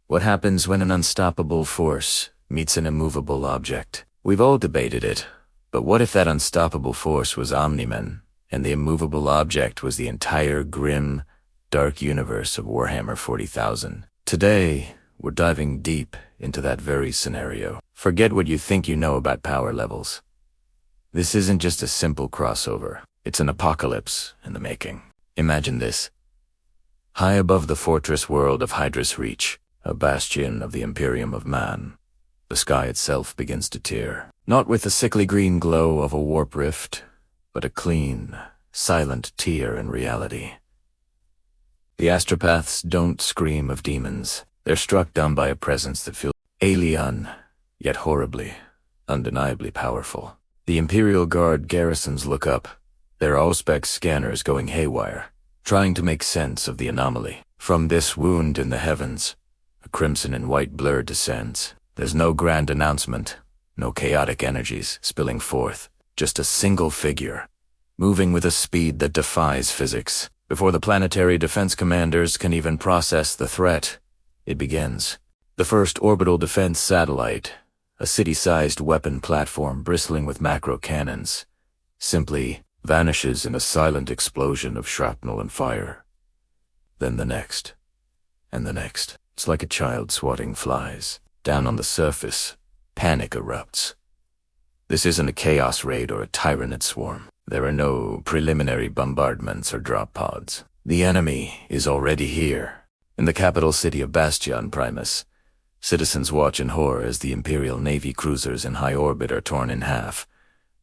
What happens when an unstoppable force meets an immovable object? We've all debated it, but what if that unstoppable force was Omni-Man, and the immovable object was the entire grim, dark universe of Warhammer 40,000? Today, we're diving deep into that very scenario. Forget what you think you know about power levels. This isn't just a simple crossover. It's an apocalypse in the making. Imagine this. High above the fortress world of Hydra's Reach, a bastion of the Imperium of Man, the sky itself begins to tear. Not with the sickly green glow of a warp rift, but a clean, silent tear in reality. The astropaths don't scream of demons. They're struck dumb by a presence that feels alien, yet horribly, undeniably powerful. The Imperial Guard garrisons look up, their Auspex scanners going haywire, trying to make sense of the anomaly. From this wound in the heavens, a crimson and white blur descends. There's no grand announcement, no chaotic energies spilling forth, just a single figure, moving with a speed that defies physics. Before the planetary defense commanders can even process the threat, it begins. The first orbital defense satellite, a city-sized weapon platform bristling with macro cannons, simply vanishes in a silent explosion of shrapnel and fire. Then the next, and the next. It's like a child swatting flies. Down on the surface, panic erupts. This isn't a chaos raid or a tyrannid swarm. There are no preliminary bombardments or drop pods. The enemy is already here. In the capital city of Bastion Primus, citizens watch in horror as the Imperial Navy cruisers in high orbit are torn in half,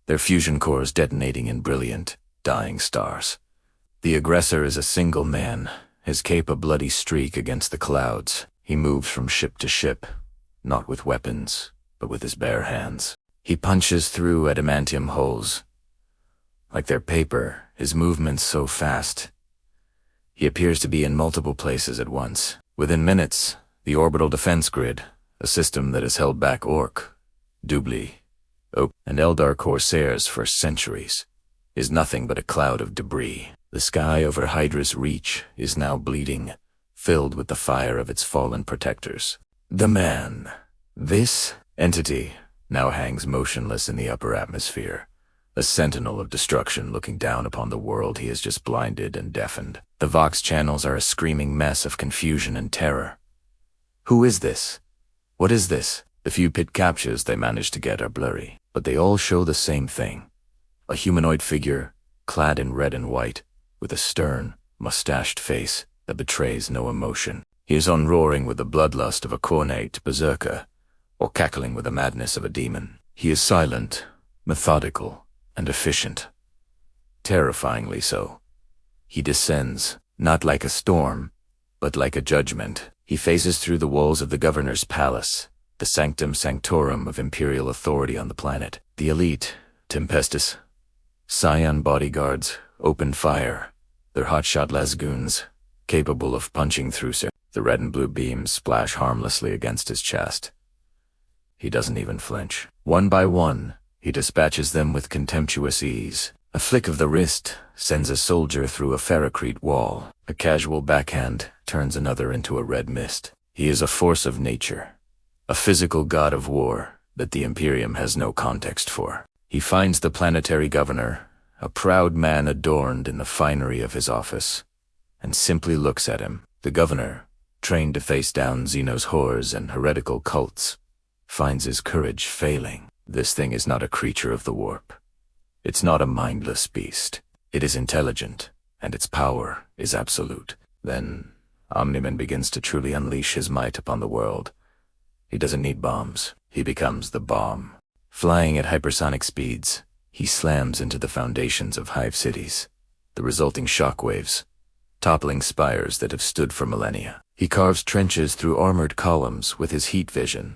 their fusion cores detonating in brilliant, dying stars. The aggressor is a single man, his cape a bloody streak against the clouds. He moves from ship to ship, not with weapons, but with his bare hands. He punches through adamantium holes. Like they're paper, his movement's so fast. He appears to be in multiple places at once. Within minutes, the orbital defense grid, a system that has held back Orc, Doubli, Oak, and Eldar corsairs for centuries, is nothing but a cloud of debris. The sky over Hydra's Reach is now bleeding, filled with the fire of its fallen protectors. The man, this entity, now hangs motionless in the upper atmosphere, a sentinel of destruction looking down upon the world he has just blinded and deafened. The Vox channels are a screaming mess of confusion and terror. Who is this? What is this? The few pit captures they manage to get are blurry, but they all show the same thing. A humanoid figure, clad in red and white, with a stern, mustached face that betrays no emotion. He is unroaring with the bloodlust of a cornate berserker, or cackling with the madness of a demon. He is silent, methodical, and efficient. Terrifyingly so. He descends, not like a storm, but like a judgment. He phases through the walls of the governor's palace, the sanctum sanctorum of imperial authority on the planet. The elite, Tempestus, Scion bodyguards, open fire, their hotshot lasgoons, capable of punching through the red and blue beams splash harmlessly against his chest. He doesn't even flinch. One by one, he dispatches them with contemptuous ease. A flick of the wrist sends a soldier through a ferrocrete wall. A casual backhand turns another into a red mist. He is a force of nature, a physical god of war that the Imperium has no context for. He finds the planetary governor, a proud man adorned in the finery of his office, and simply looks at him. The governor, trained to face down Xeno's horrors and heretical cults, finds his courage failing. This thing is not a creature of the warp. It's not a mindless beast. It is intelligent, and its power is absolute. Then, Omni-Man begins to truly unleash his might upon the world. He doesn't need bombs. He becomes the bomb. Flying at hypersonic speeds, he slams into the foundations of hive cities, the resulting shockwaves, toppling spires that have stood for millennia. He carves trenches through armored columns with his heat vision,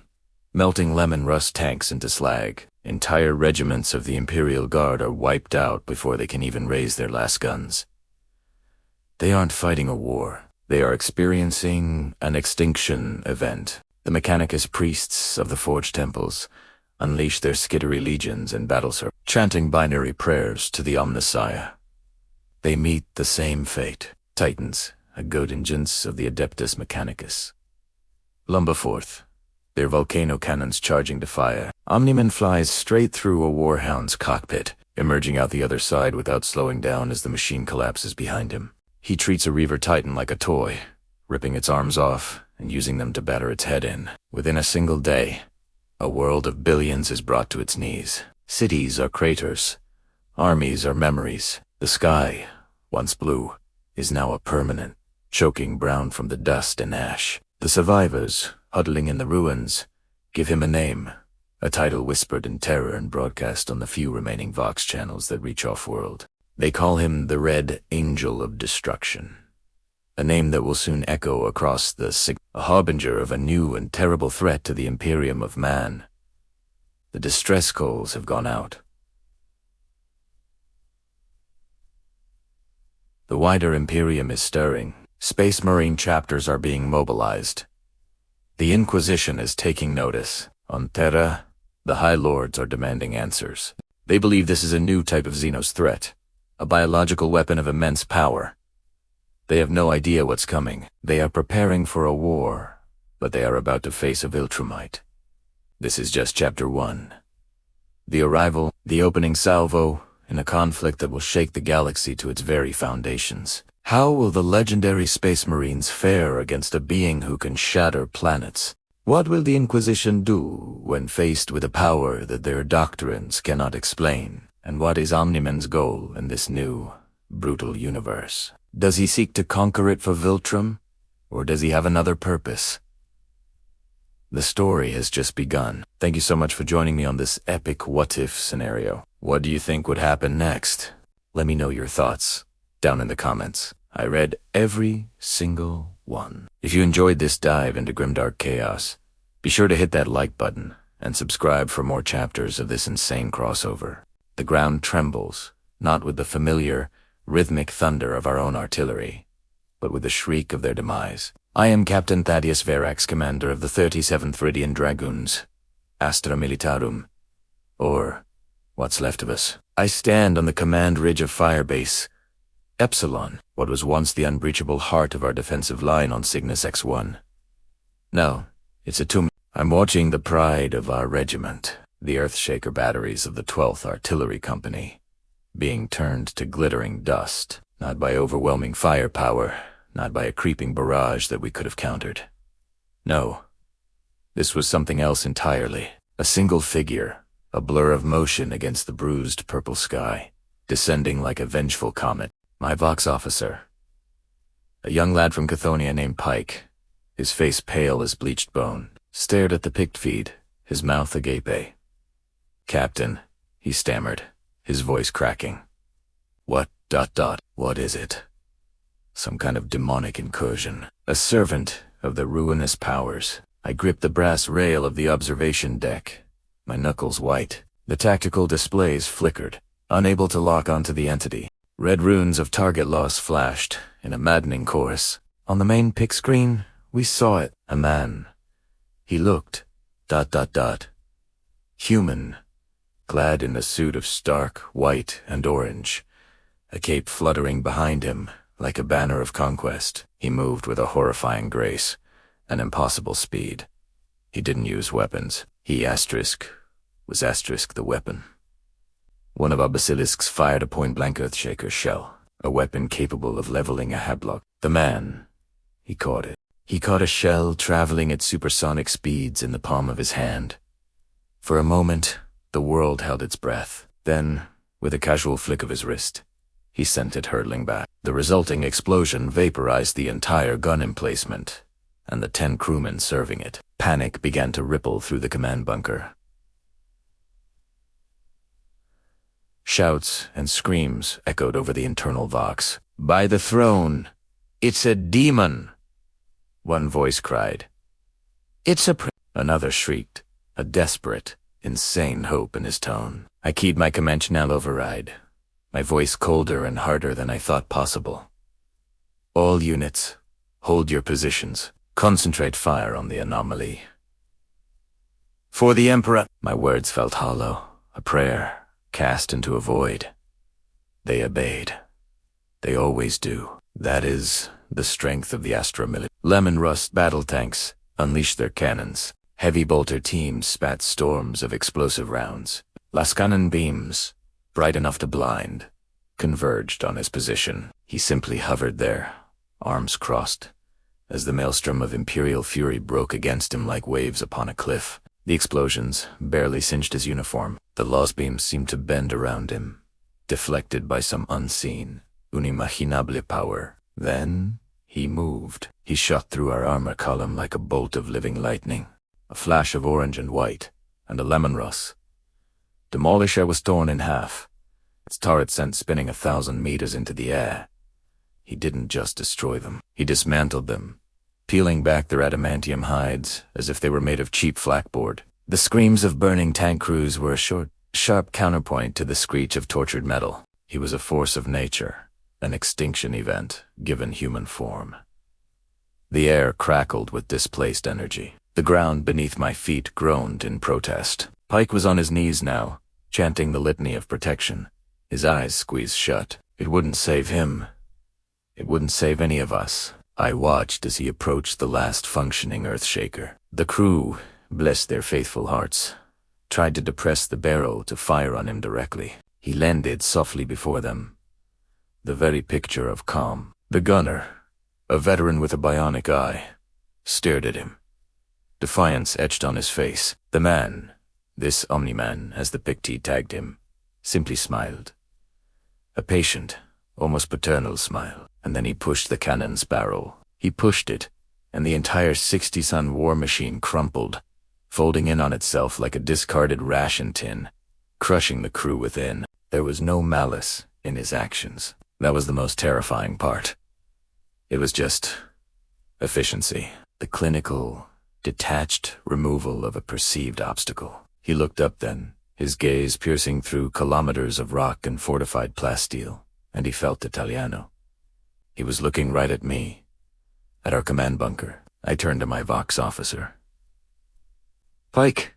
melting lemon rust tanks into slag. Entire regiments of the Imperial Guard are wiped out before they can even raise their last guns. They aren't fighting a war. They are experiencing an extinction event. The Mechanicus priests of the Forged Temples unleash their skittery legions and battle circles, chanting binary prayers to the Omnissiah. They meet the same fate. Titans, a contingents of the Adeptus Mechanicus. lumber forth, their volcano cannons charging to fire. Omni-Man flies straight through a warhound's cockpit, emerging out the other side without slowing down as the machine collapses behind him. He treats a Reaver Titan like a toy, ripping its arms off and using them to batter its head in. Within a single day, a world of billions is brought to its knees. Cities are craters. Armies are memories. The sky, once blue, is now a permanent, choking brown from the dust and ash. The survivors, huddling in the ruins, give him a name, a title whispered in terror and broadcast on the few remaining Vox channels that reach off-world. They call him the Red Angel of Destruction, a name that will soon echo across a harbinger of a new and terrible threat to the Imperium of man. The distress calls have gone out. The wider Imperium is stirring. Space Marine chapters are being mobilized. The Inquisition is taking notice. On Terra, the High Lords are demanding answers. They believe this is a new type of Xenos threat, a biological weapon of immense power. They have no idea what's coming. They are preparing for a war, but they are about to face a Viltrumite. This is just Chapter 1. The arrival, the opening salvo, in a conflict that will shake the galaxy to its very foundations. How will the legendary Space Marines fare against a being who can shatter planets? What will the Inquisition do when faced with a power that their doctrines cannot explain? And what is Omni-Man's goal in this new, brutal universe? Does he seek to conquer it for Viltrum, or does he have another purpose? The story has just begun. Thank you so much for joining me on this epic what-if scenario. What do you think would happen next? Let me know your thoughts down in the comments. I read every single one. If you enjoyed this dive into Grimdark chaos, be sure to hit that like button and subscribe for more chapters of this insane crossover. The ground trembles, not with the familiar, rhythmic thunder of our own artillery, but with the shriek of their demise. I am Captain Thaddeus Verax, commander of the 37th Viridian Dragoons, Astra Militarum, or what's left of us. I stand on the command ridge of Firebase Epsilon, what was once the unbreachable heart of our defensive line on Cygnus X1. Now, it's a tomb. I'm watching the pride of our regiment, the Earthshaker batteries of the 12th Artillery Company, being turned to glittering dust, not by overwhelming firepower, not by a creeping barrage that we could have countered. No, this was something else entirely. A single figure, a blur of motion against the bruised purple sky, descending like a vengeful comet. My Vox officer, a young lad from Cathonia named Pike, his face pale as bleached bone, stared at the picked feed, his mouth agape. "Captain," he stammered, his voice cracking. What is it? Some kind of demonic incursion. A servant of the ruinous powers. I gripped the brass rail of the observation deck, my knuckles white. The tactical displays flickered, unable to lock onto the entity. Red runes of target loss flashed in a maddening chorus. On the main pick screen, we saw it. A man. He looked ... human, clad in a suit of stark white and orange, a cape fluttering behind him like a banner of conquest. He moved with a horrifying grace, an impossible speed. He didn't use weapons. He was the weapon. One of our basilisks fired a point-blank Earthshaker shell, a weapon capable of leveling a Hadlock. The man, he caught it. He caught a shell traveling at supersonic speeds in the palm of his hand. For a moment, the world held its breath. Then, with a casual flick of his wrist, he sent it hurtling back. The resulting explosion vaporized the entire gun emplacement, and the 10 crewmen serving it. Panic began to ripple through the command bunker. Shouts and screams echoed over the internal Vox. "By the throne! It's a demon!" One voice cried. "It's a Another shrieked, a desperate, insane hope in his tone. I keyed my Comanche Channel override, my voice colder and harder than I thought possible. "All units, hold your positions. Concentrate fire on the anomaly. For the Emperor!" My words felt hollow, a prayer cast into a void. They obeyed. They always do. That is the strength of the Astra military. Lemon rust battle tanks, unleashed their cannons. Heavy bolter teams spat storms of explosive rounds. Las cannon beams, bright enough to blind, converged on his position. He simply hovered there, arms crossed, as the maelstrom of Imperial fury broke against him like waves upon a cliff. The explosions barely singed his uniform. The laws beams seemed to bend around him, deflected by some unseen, unimaginable power. Then he moved. He shot through our armor column like a bolt of living lightning, a flash of orange and white, and a lemon rust. Demolisher was torn in half, its turret sent spinning 1,000 meters into the air. He didn't just destroy them. He dismantled them, peeling back their adamantium hides as if they were made of cheap flakboard. The screams of burning tank crews were a short, sharp counterpoint to the screech of tortured metal. He was a force of nature, an extinction event given human form. The air crackled with displaced energy. The ground beneath my feet groaned in protest. Pike was on his knees now, chanting the litany of protection, his eyes squeezed shut. It wouldn't save him. It wouldn't save any of us. I watched as he approached the last functioning Earthshaker. The crew, bless their faithful hearts, tried to depress the barrel to fire on him directly. He landed softly before them, the very picture of calm. The gunner, a veteran with a bionic eye, stared at him, defiance etched on his face. The man, this Omni-Man, as the Pictie tagged him, simply smiled. A patient, almost paternal smile. And then he pushed the cannon's barrel. He pushed it, and the entire 60-ton war machine crumpled, folding in on itself like a discarded ration tin, crushing the crew within. There was no malice in his actions. That was the most terrifying part. It was just efficiency. The clinical, detached removal of a perceived obstacle. He looked up then, his gaze piercing through kilometers of rock and fortified plasteel, and he felt Italiano. He was looking right at me, at our command bunker. I turned to my Vox officer. Pike,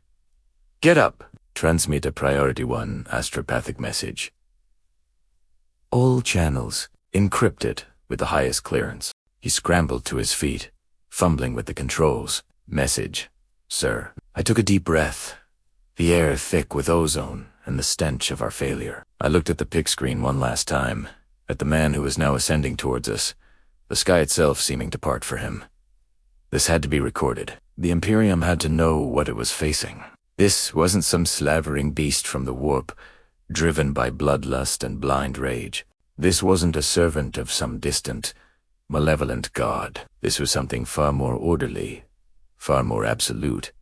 get up. Transmit a Priority 1 astropathic message. All channels encrypted with the highest clearance. He scrambled to his feet, fumbling with the controls. Message, sir. I took a deep breath, the air thick with ozone and the stench of our failure. I looked at the pic screen one last time, at the man who was now ascending towards us, the sky itself seeming to part for him. This had to be recorded. The Imperium had to know what it was facing. This wasn't some slavering beast from the warp, driven by bloodlust and blind rage. This wasn't a servant of some distant, malevolent god. This was something far more orderly, far more absolute,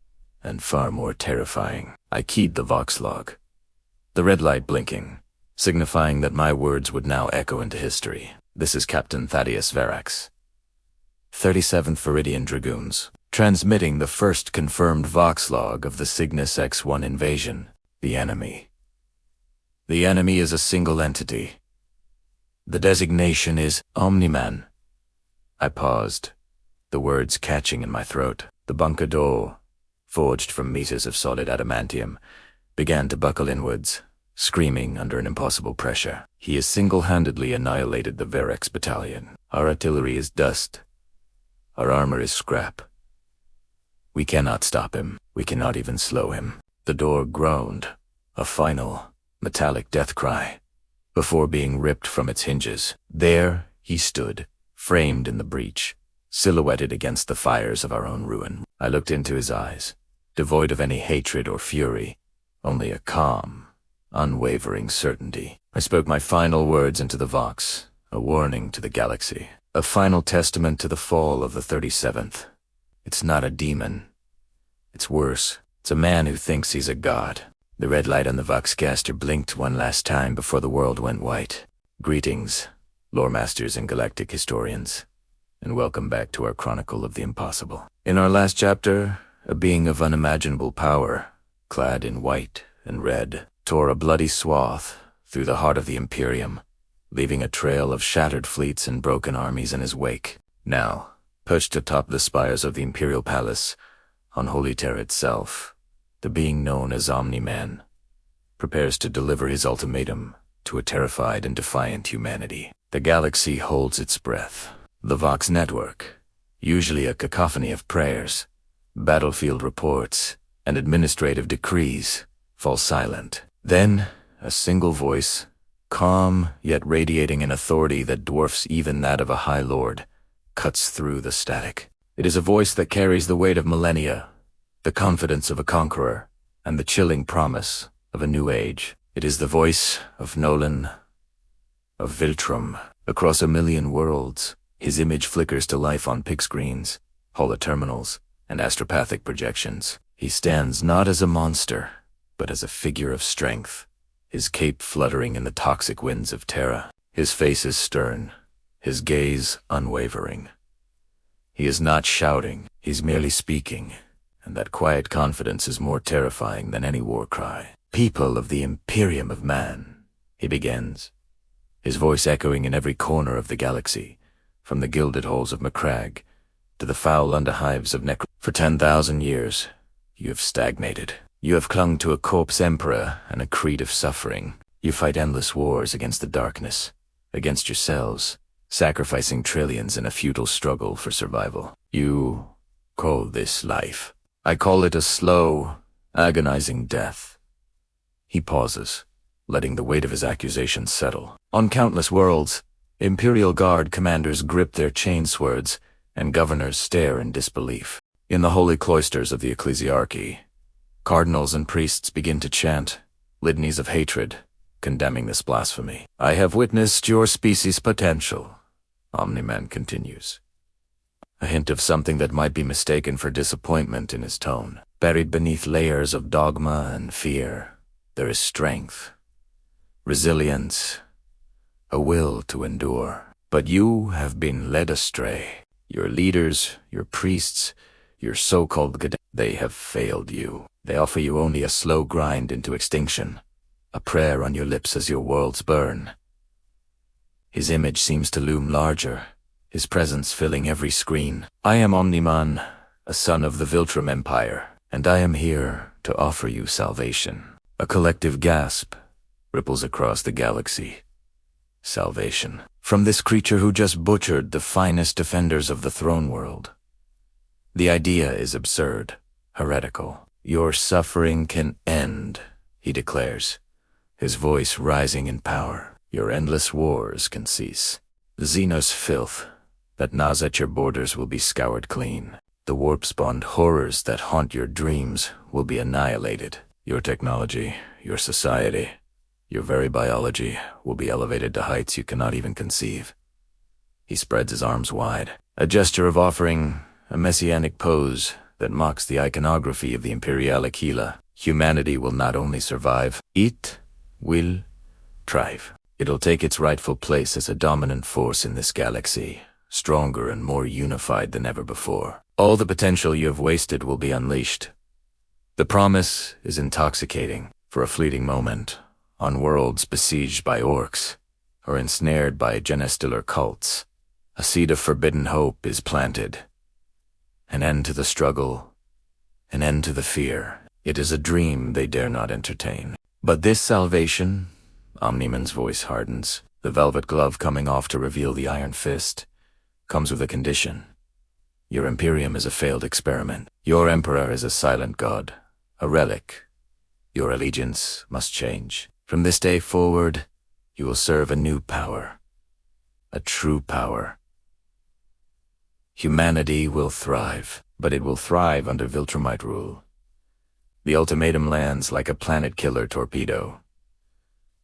and far more terrifying. I keyed the Vox log, the red light blinking, signifying that my words would now echo into history. This is Captain Thaddeus Verax, 37th Viridian Dragoons, transmitting the first confirmed Vox log of the Cygnus X1 invasion. The enemy. The enemy is a single entity. The designation is Omni-Man. I paused, the words catching in my throat. The bunker door, forged from meters of solid adamantium, began to buckle inwards, screaming under an impossible pressure. He has single-handedly annihilated the Verax battalion. Our artillery is dust. Our armor is scrap. We cannot stop him. We cannot even slow him. The door groaned, a final, metallic death cry, before being ripped from its hinges. There he stood, framed in the breach, silhouetted against the fires of our own ruin. I looked into his eyes, devoid of any hatred or fury, only a calm, unwavering certainty. I spoke my final words into the Vox, a warning to the galaxy, a final testament to the fall of the 37th. It's not a demon. It's worse. It's a man who thinks he's a god. The red light on the Voxcaster blinked one last time before the world went white. Greetings, lore masters and galactic historians, and welcome back to our Chronicle of the Impossible. In our last chapter, a being of unimaginable power, clad in white and red, tore a bloody swath through the heart of the Imperium, leaving a trail of shattered fleets and broken armies in his wake. Now, perched atop the spires of the Imperial Palace, on Holy Terra itself, the being known as Omni-Man prepares to deliver his ultimatum to a terrified and defiant humanity. The galaxy holds its breath. The Vox network, usually a cacophony of prayers, Battlefield reports and administrative decrees fall silent. Then, a single voice, calm yet radiating an authority that dwarfs even that of a High Lord, cuts through the static. It is a voice that carries the weight of millennia, the confidence of a conqueror, and the chilling promise of a new age. It is the voice of Nolan, of Viltrum. Across 1,000,000 worlds, his image flickers to life on pig screens, holoterminals, and astropathic projections. He stands not as a monster, but as a figure of strength, his cape fluttering in the toxic winds of Terra. His face is stern, his gaze unwavering. He is not shouting, he's merely speaking, and that quiet confidence is more terrifying than any war cry. "People of the Imperium of Man," he begins, his voice echoing in every corner of the galaxy, from the gilded halls of Macragge to the foul underhives of Necro. For 10,000 years, you have stagnated. You have clung to a corpse emperor and a creed of suffering. You fight endless wars against the darkness, against yourselves, sacrificing trillions in a futile struggle for survival. You call this life. I call it a slow, agonizing death. He pauses, letting the weight of his accusations settle. On countless worlds, Imperial Guard commanders grip their chain swords, and governors stare in disbelief. In the holy cloisters of the ecclesiarchy, cardinals and priests begin to chant litanies of hatred, condemning this blasphemy. "I have witnessed your species' potential," Omni-Man continues, a hint of something that might be mistaken for disappointment in his tone. "Buried beneath layers of dogma and fear, there is strength, resilience, a will to endure. But you have been led astray. Your leaders, your priests, your so-called they have failed you. They offer you only a slow grind into extinction, a prayer on your lips as your worlds burn." His image seems to loom larger, his presence filling every screen. "I am Omni-Man, a son of the Viltrum Empire, and I am here to offer you salvation." A collective gasp ripples across the galaxy. Salvation. From this creature who just butchered the finest defenders of the throne world. The idea is absurd, heretical. "Your suffering can end," he declares, his voice rising in power. "Your endless wars can cease. The Xenos filth that gnaws at your borders will be scoured clean. The warp-spawned horrors that haunt your dreams will be annihilated. Your technology, your society, your very biology will be elevated to heights you cannot even conceive." He spreads his arms wide, a gesture of offering a messianic pose that mocks the iconography of the Imperial Aquila. Humanity will not only survive, it will thrive. It'll take its rightful place as a dominant force in this galaxy, stronger and more unified than ever before. All the potential you have wasted will be unleashed. The promise is intoxicating. For a fleeting moment, on worlds besieged by orcs, or ensnared by genestealer cults, a seed of forbidden hope is planted. An end to the struggle, an end to the fear. It is a dream they dare not entertain. But this salvation, Omni-Man's voice hardens, the velvet glove coming off to reveal the iron fist, comes with a condition. Your Imperium is a failed experiment. Your Emperor is a silent god, a relic. Your allegiance must change. From this day forward, you will serve a new power, a true power. Humanity will thrive, but it will thrive under Viltrumite rule. The ultimatum lands like a planet-killer torpedo.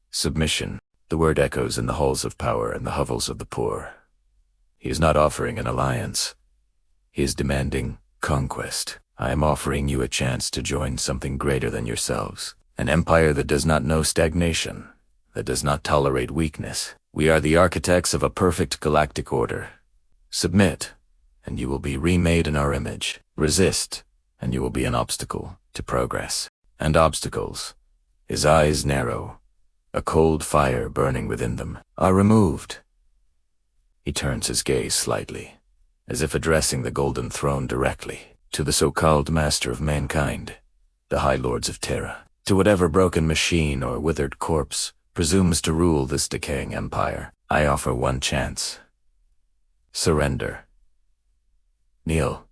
Submission. The word echoes in the halls of power and the hovels of the poor. He is not offering an alliance. He is demanding conquest. I am offering you a chance to join something greater than yourselves. An empire that does not know stagnation, that does not tolerate weakness. We are the architects of a perfect galactic order. Submit, and you will be remade in our image. Resist, and you will be an obstacle to progress. And obstacles, his eyes narrow, a cold fire burning within them, are removed. He turns his gaze slightly, as if addressing the Golden Throne directly, to the so-called master of mankind, the High Lords of Terra, to whatever broken machine or withered corpse presumes to rule this decaying empire. I offer one chance. Surrender. Kneel.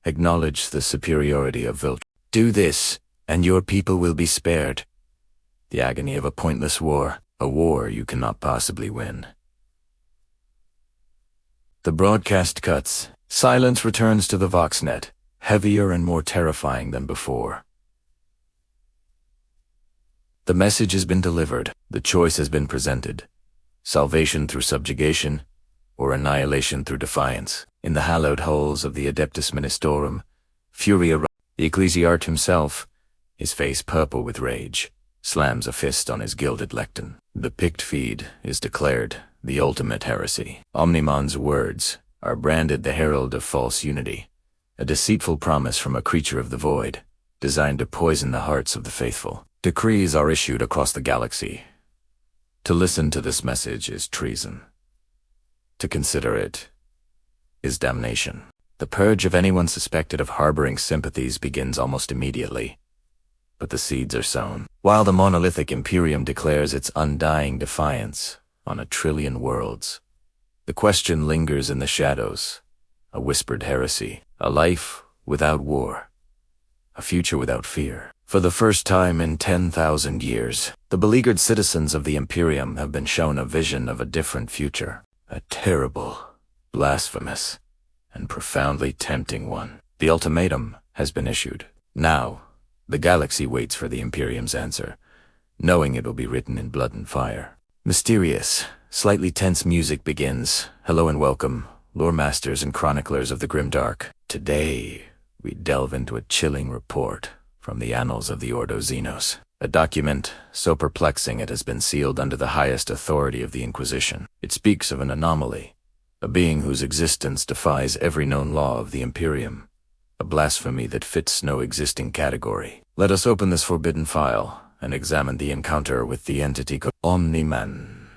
Acknowledge the superiority of Viltrum. Do this, and your people will be spared. The agony of a pointless war, a war you cannot possibly win. The broadcast cuts. Silence returns to the Voxnet, heavier and more terrifying than before. The message has been delivered. The choice has been presented. Salvation through subjugation, or annihilation through defiance. In the hallowed halls of the Adeptus Ministorum, fury erupts. The Ecclesiarch himself, his face purple with rage, slams a fist on his gilded lectern. The picked feed is declared the ultimate heresy. Omni-Man's words are branded the herald of false unity, a deceitful promise from a creature of the void, designed to poison the hearts of the faithful. Decrees are issued across the galaxy. To listen to this message is treason. To consider it is damnation. The purge of anyone suspected of harboring sympathies begins almost immediately. But the seeds are sown. While the monolithic Imperium declares its undying defiance on 1 trillion worlds, the question lingers in the shadows, a whispered heresy, a life without war, a future without fear. For the first time in 10,000 years, the beleaguered citizens of the Imperium have been shown a vision of a different future, a terrible, blasphemous, and profoundly tempting one. The ultimatum has been issued. Now, the galaxy waits for the Imperium's answer, knowing it will be written in blood and fire. Mysterious, slightly tense music begins. Hello and welcome, lore masters and chroniclers of the Grimdark. Today, we delve into a chilling report from the annals of the Ordo Xenos, a document so perplexing it has been sealed under the highest authority of the Inquisition. It speaks of an anomaly, a being whose existence defies every known law of the Imperium, a blasphemy that fits no existing category. Let us open this forbidden file and examine the encounter with the entity called Omni-Man.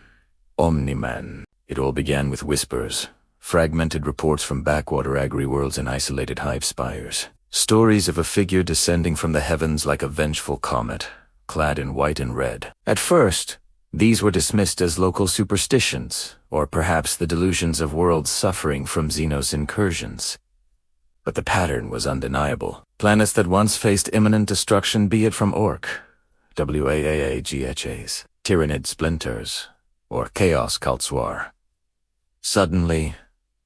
Omni-Man. It all began with whispers, fragmented reports from backwater agri-worlds and isolated hive spires. Stories of a figure descending from the heavens like a vengeful comet, clad in white and red. At first, these were dismissed as local superstitions, or perhaps the delusions of worlds suffering from Xenos incursions. But the pattern was undeniable. Planets that once faced imminent destruction, be it from WAAAGHAs, Tyranid splinters, or Chaos Kaltsuar, suddenly,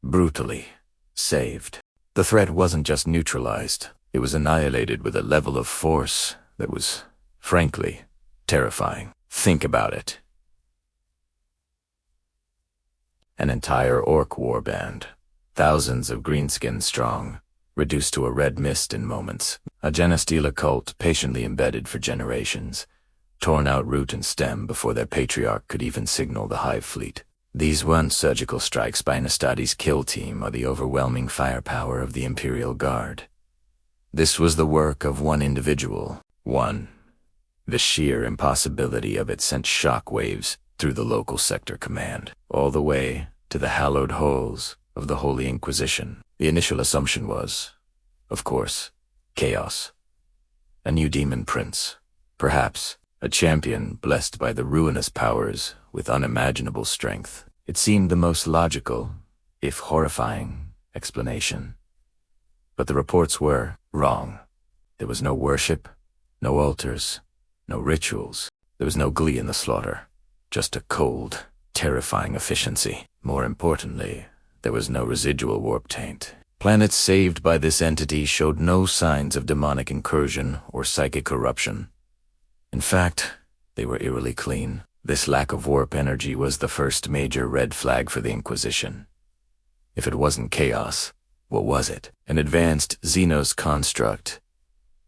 brutally, saved. The threat wasn't just neutralized, it was annihilated with a level of force that was, frankly, terrifying. Think about it. An entire orc warband, thousands of greenskins strong, reduced to a red mist in moments. A Genestila cult patiently embedded for generations, torn out root and stem before their patriarch could even signal the hive fleet. These weren't surgical strikes by Nastadi's kill team or the overwhelming firepower of the Imperial Guard. This was the work of one individual, one. The sheer impossibility of it sent shock waves through the local sector command, all the way to the hallowed halls of the Holy Inquisition. The initial assumption was, of course, chaos. A new demon prince, perhaps a champion blessed by the ruinous powers with unimaginable strength. It seemed the most logical, if horrifying, explanation. But the reports were wrong. There was no worship, no altars, no rituals. There was no glee in the slaughter, just a cold, terrifying efficiency. More importantly, there was no residual warp taint. Planets saved by this entity showed no signs of demonic incursion or psychic corruption. In fact, they were eerily clean. This lack of warp energy was the first major red flag for the Inquisition. If it wasn't chaos, what was it? An advanced Xenos construct,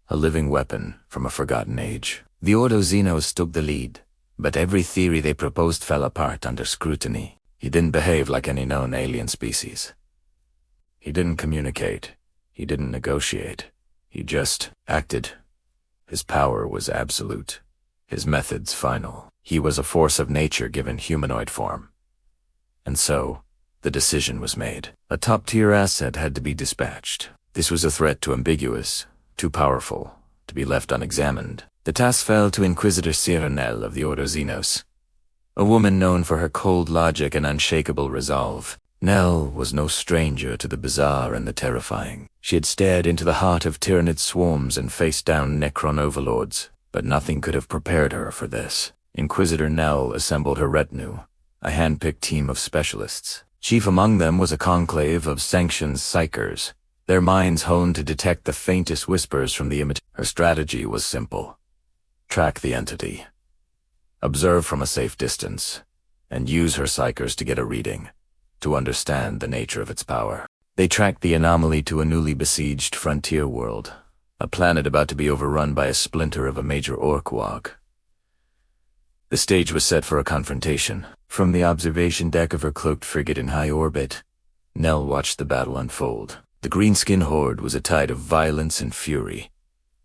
a living weapon from a forgotten age. The Ordo Xenos took the lead, but every theory they proposed fell apart under scrutiny. He didn't behave like any known alien species. He didn't communicate. He didn't negotiate. He just acted. His power was absolute. His methods final. He was a force of nature given humanoid form. And so, the decision was made. A top-tier asset had to be dispatched. This was a threat too ambiguous, too powerful, to be left unexamined. The task fell to Inquisitor Cyranoel of the Ordo Xenos, a woman known for her cold logic and unshakable resolve. Nell was no stranger to the bizarre and the terrifying. She had stared into the heart of tyrannid swarms and faced down Necron overlords, but nothing could have prepared her for this. Inquisitor Nell assembled her retinue, a hand-picked team of specialists. Chief among them was a conclave of sanctioned psychers, their minds honed to detect the faintest whispers from the image. Her strategy was simple. Track the entity, observe from a safe distance, and use her psychers to get a reading, to understand the nature of its power. They tracked the anomaly to a newly besieged frontier world, a planet about to be overrun by a splinter of a major orc-wog. The stage was set for a confrontation. From the observation deck of her cloaked frigate in high orbit, Nell watched the battle unfold. The greenskin horde was a tide of violence and fury,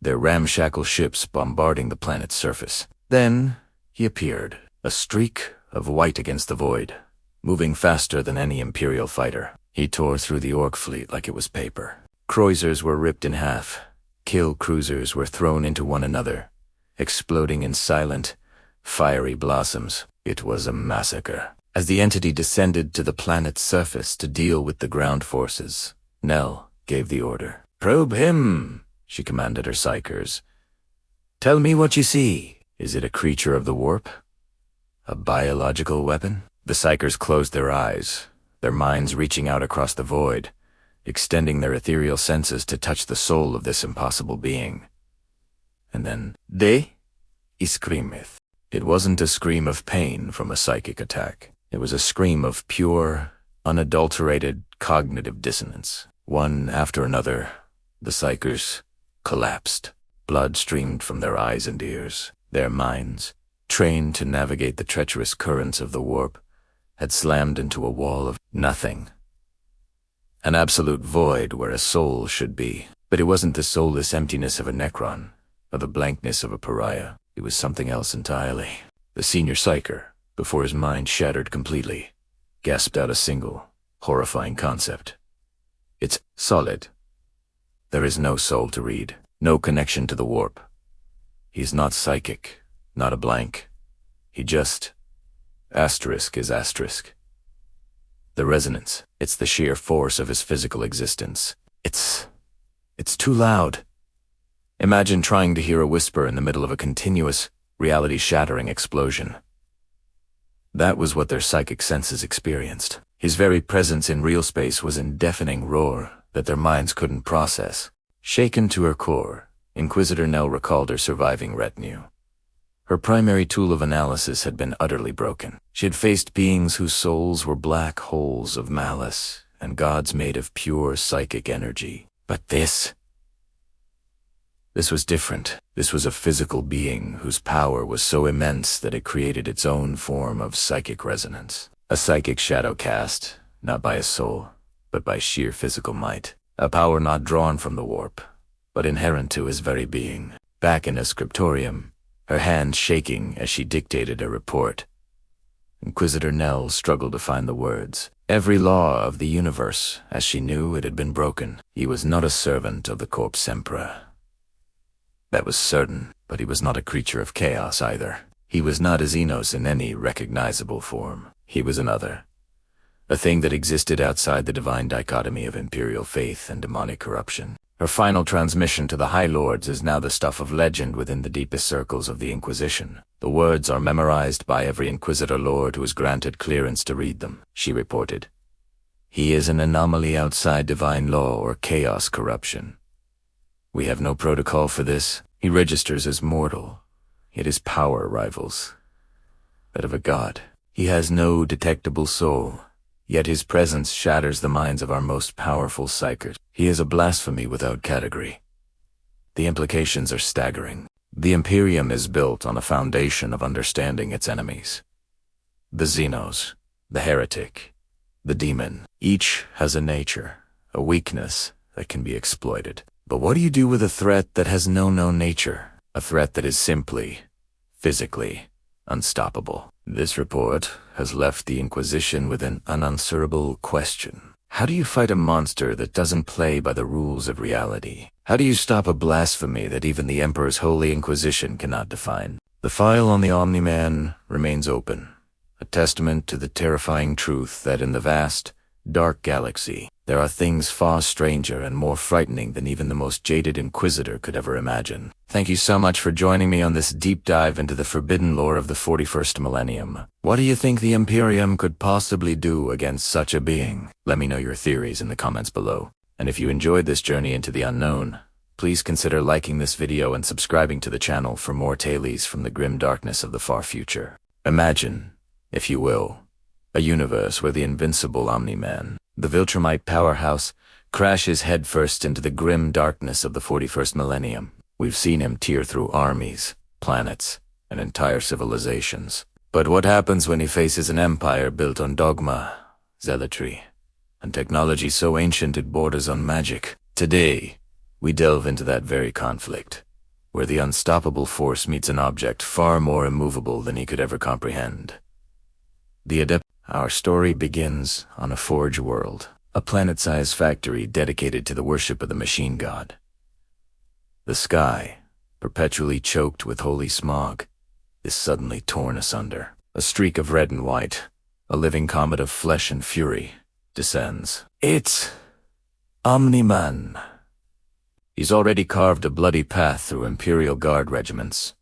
their ramshackle ships bombarding the planet's surface. Then he appeared, a streak of white against the void, moving faster than any Imperial fighter. He tore through the orc fleet like it was paper. Cruisers were ripped in half. Kill cruisers were thrown into one another, exploding in silent, fiery blossoms. It was a massacre. As the entity descended to the planet's surface to deal with the ground forces, Nell gave the order. "Probe him," she commanded her psychers. "Tell me what you see. Is it a creature of the warp? A biological weapon?" The psychers closed their eyes, their minds reaching out across the void, extending their ethereal senses to touch the soul of this impossible being. And then, "De screameth." It wasn't a scream of pain from a psychic attack. It was a scream of pure, unadulterated cognitive dissonance. One after another, the psychers collapsed. Blood streamed from their eyes and ears. Their minds, trained to navigate the treacherous currents of the warp, had slammed into a wall of nothing. An absolute void where a soul should be. But it wasn't the soulless emptiness of a Necron, or the blankness of a pariah. It was something else entirely. The senior psycher, before his mind shattered completely, gasped out a single, horrifying concept. "It's solid. There is no soul to read, no connection to the warp. He's not psychic, not a blank. He just... asterisk is asterisk. The resonance, it's the sheer force of his physical existence. It's too loud." Imagine trying to hear a whisper in the middle of a continuous, reality-shattering explosion. That was what their psychic senses experienced. His very presence in real space was a deafening roar that their minds couldn't process. Shaken to her core, Inquisitor Nell recalled her surviving retinue. Her primary tool of analysis had been utterly broken. She had faced beings whose souls were black holes of malice and gods made of pure psychic energy. But this was different. This was a physical being whose power was so immense that it created its own form of psychic resonance. A psychic shadow cast, not by a soul, but by sheer physical might. A power not drawn from the warp, but inherent to his very being. Back in a scriptorium, her hands shaking as she dictated a report, Inquisitor Nell struggled to find the words. Every law of the universe, as she knew it, had been broken. He was not a servant of the Corpus Emperor. That was certain, but he was not a creature of chaos either. He was not a Xenos in any recognizable form. He was another, a thing that existed outside the divine dichotomy of imperial faith and demonic corruption. Her final transmission to the High Lords is now the stuff of legend within the deepest circles of the Inquisition. The words are memorized by every Inquisitor Lord who is granted clearance to read them, she reported. He is an anomaly outside divine law or chaos corruption. We have no protocol for this. He registers as mortal, yet his power rivals that of a god. He has no detectable soul, yet his presence shatters the minds of our most powerful psychers. He is a blasphemy without category. The implications are staggering. The Imperium is built on a foundation of understanding its enemies. The Xenos, the heretic, the demon. Each has a nature, a weakness that can be exploited. But what do you do with a threat that has no known nature? A threat that is simply, physically, unstoppable. This report has left the Inquisition with an unanswerable question. How do you fight a monster that doesn't play by the rules of reality? How do you stop a blasphemy that even the Emperor's Holy Inquisition cannot define? The file on the Omni-Man remains open, a testament to the terrifying truth that in the vast, dark galaxy, there are things far stranger and more frightening than even the most jaded Inquisitor could ever imagine. Thank you so much for joining me on this deep dive into the forbidden lore of the 41st millennium. What do you think the Imperium could possibly do against such a being? Let me know your theories in the comments below. And if you enjoyed this journey into the unknown, please consider liking this video and subscribing to the channel for more tales from the grim darkness of the far future. Imagine, if you will, a universe where the invincible Omni-Man, the Viltrumite powerhouse, crashes headfirst into the grim darkness of the 41st millennium. We've seen him tear through armies, planets, and entire civilizations. But what happens when he faces an empire built on dogma, zealotry, and technology so ancient it borders on magic? Today, we delve into that very conflict, where the unstoppable force meets an object far more immovable than he could ever comprehend. The Adept. Our story begins on a forge world, a planet-sized factory dedicated to the worship of the machine god. The sky, perpetually choked with holy smog, is suddenly torn asunder. A streak of red and white, a living comet of flesh and fury, descends. It's Omni-Man. He's already carved a bloody path through Imperial Guard regiments,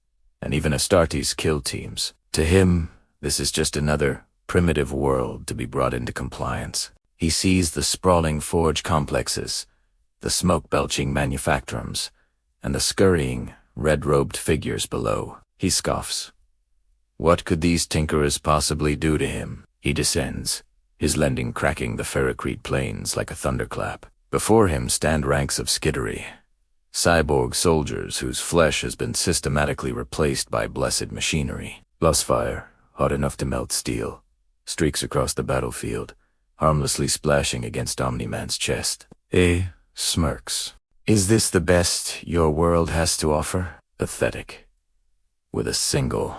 and even Astartes kill teams. To him, this is just another primitive world to be brought into compliance. He sees the sprawling forge complexes, the smoke-belching manufactorums, and the scurrying, red-robed figures below. He scoffs. What could these tinkerers possibly do to him? He descends, his landing cracking the ferrocrete plains like a thunderclap. Before him stand ranks of skittery, cyborg soldiers whose flesh has been systematically replaced by blessed machinery. Lost fire, hot enough to melt steel, streaks across the battlefield, harmlessly splashing against Omni-Man's chest. Smirks. Is this the best your world has to offer? Pathetic. With a single,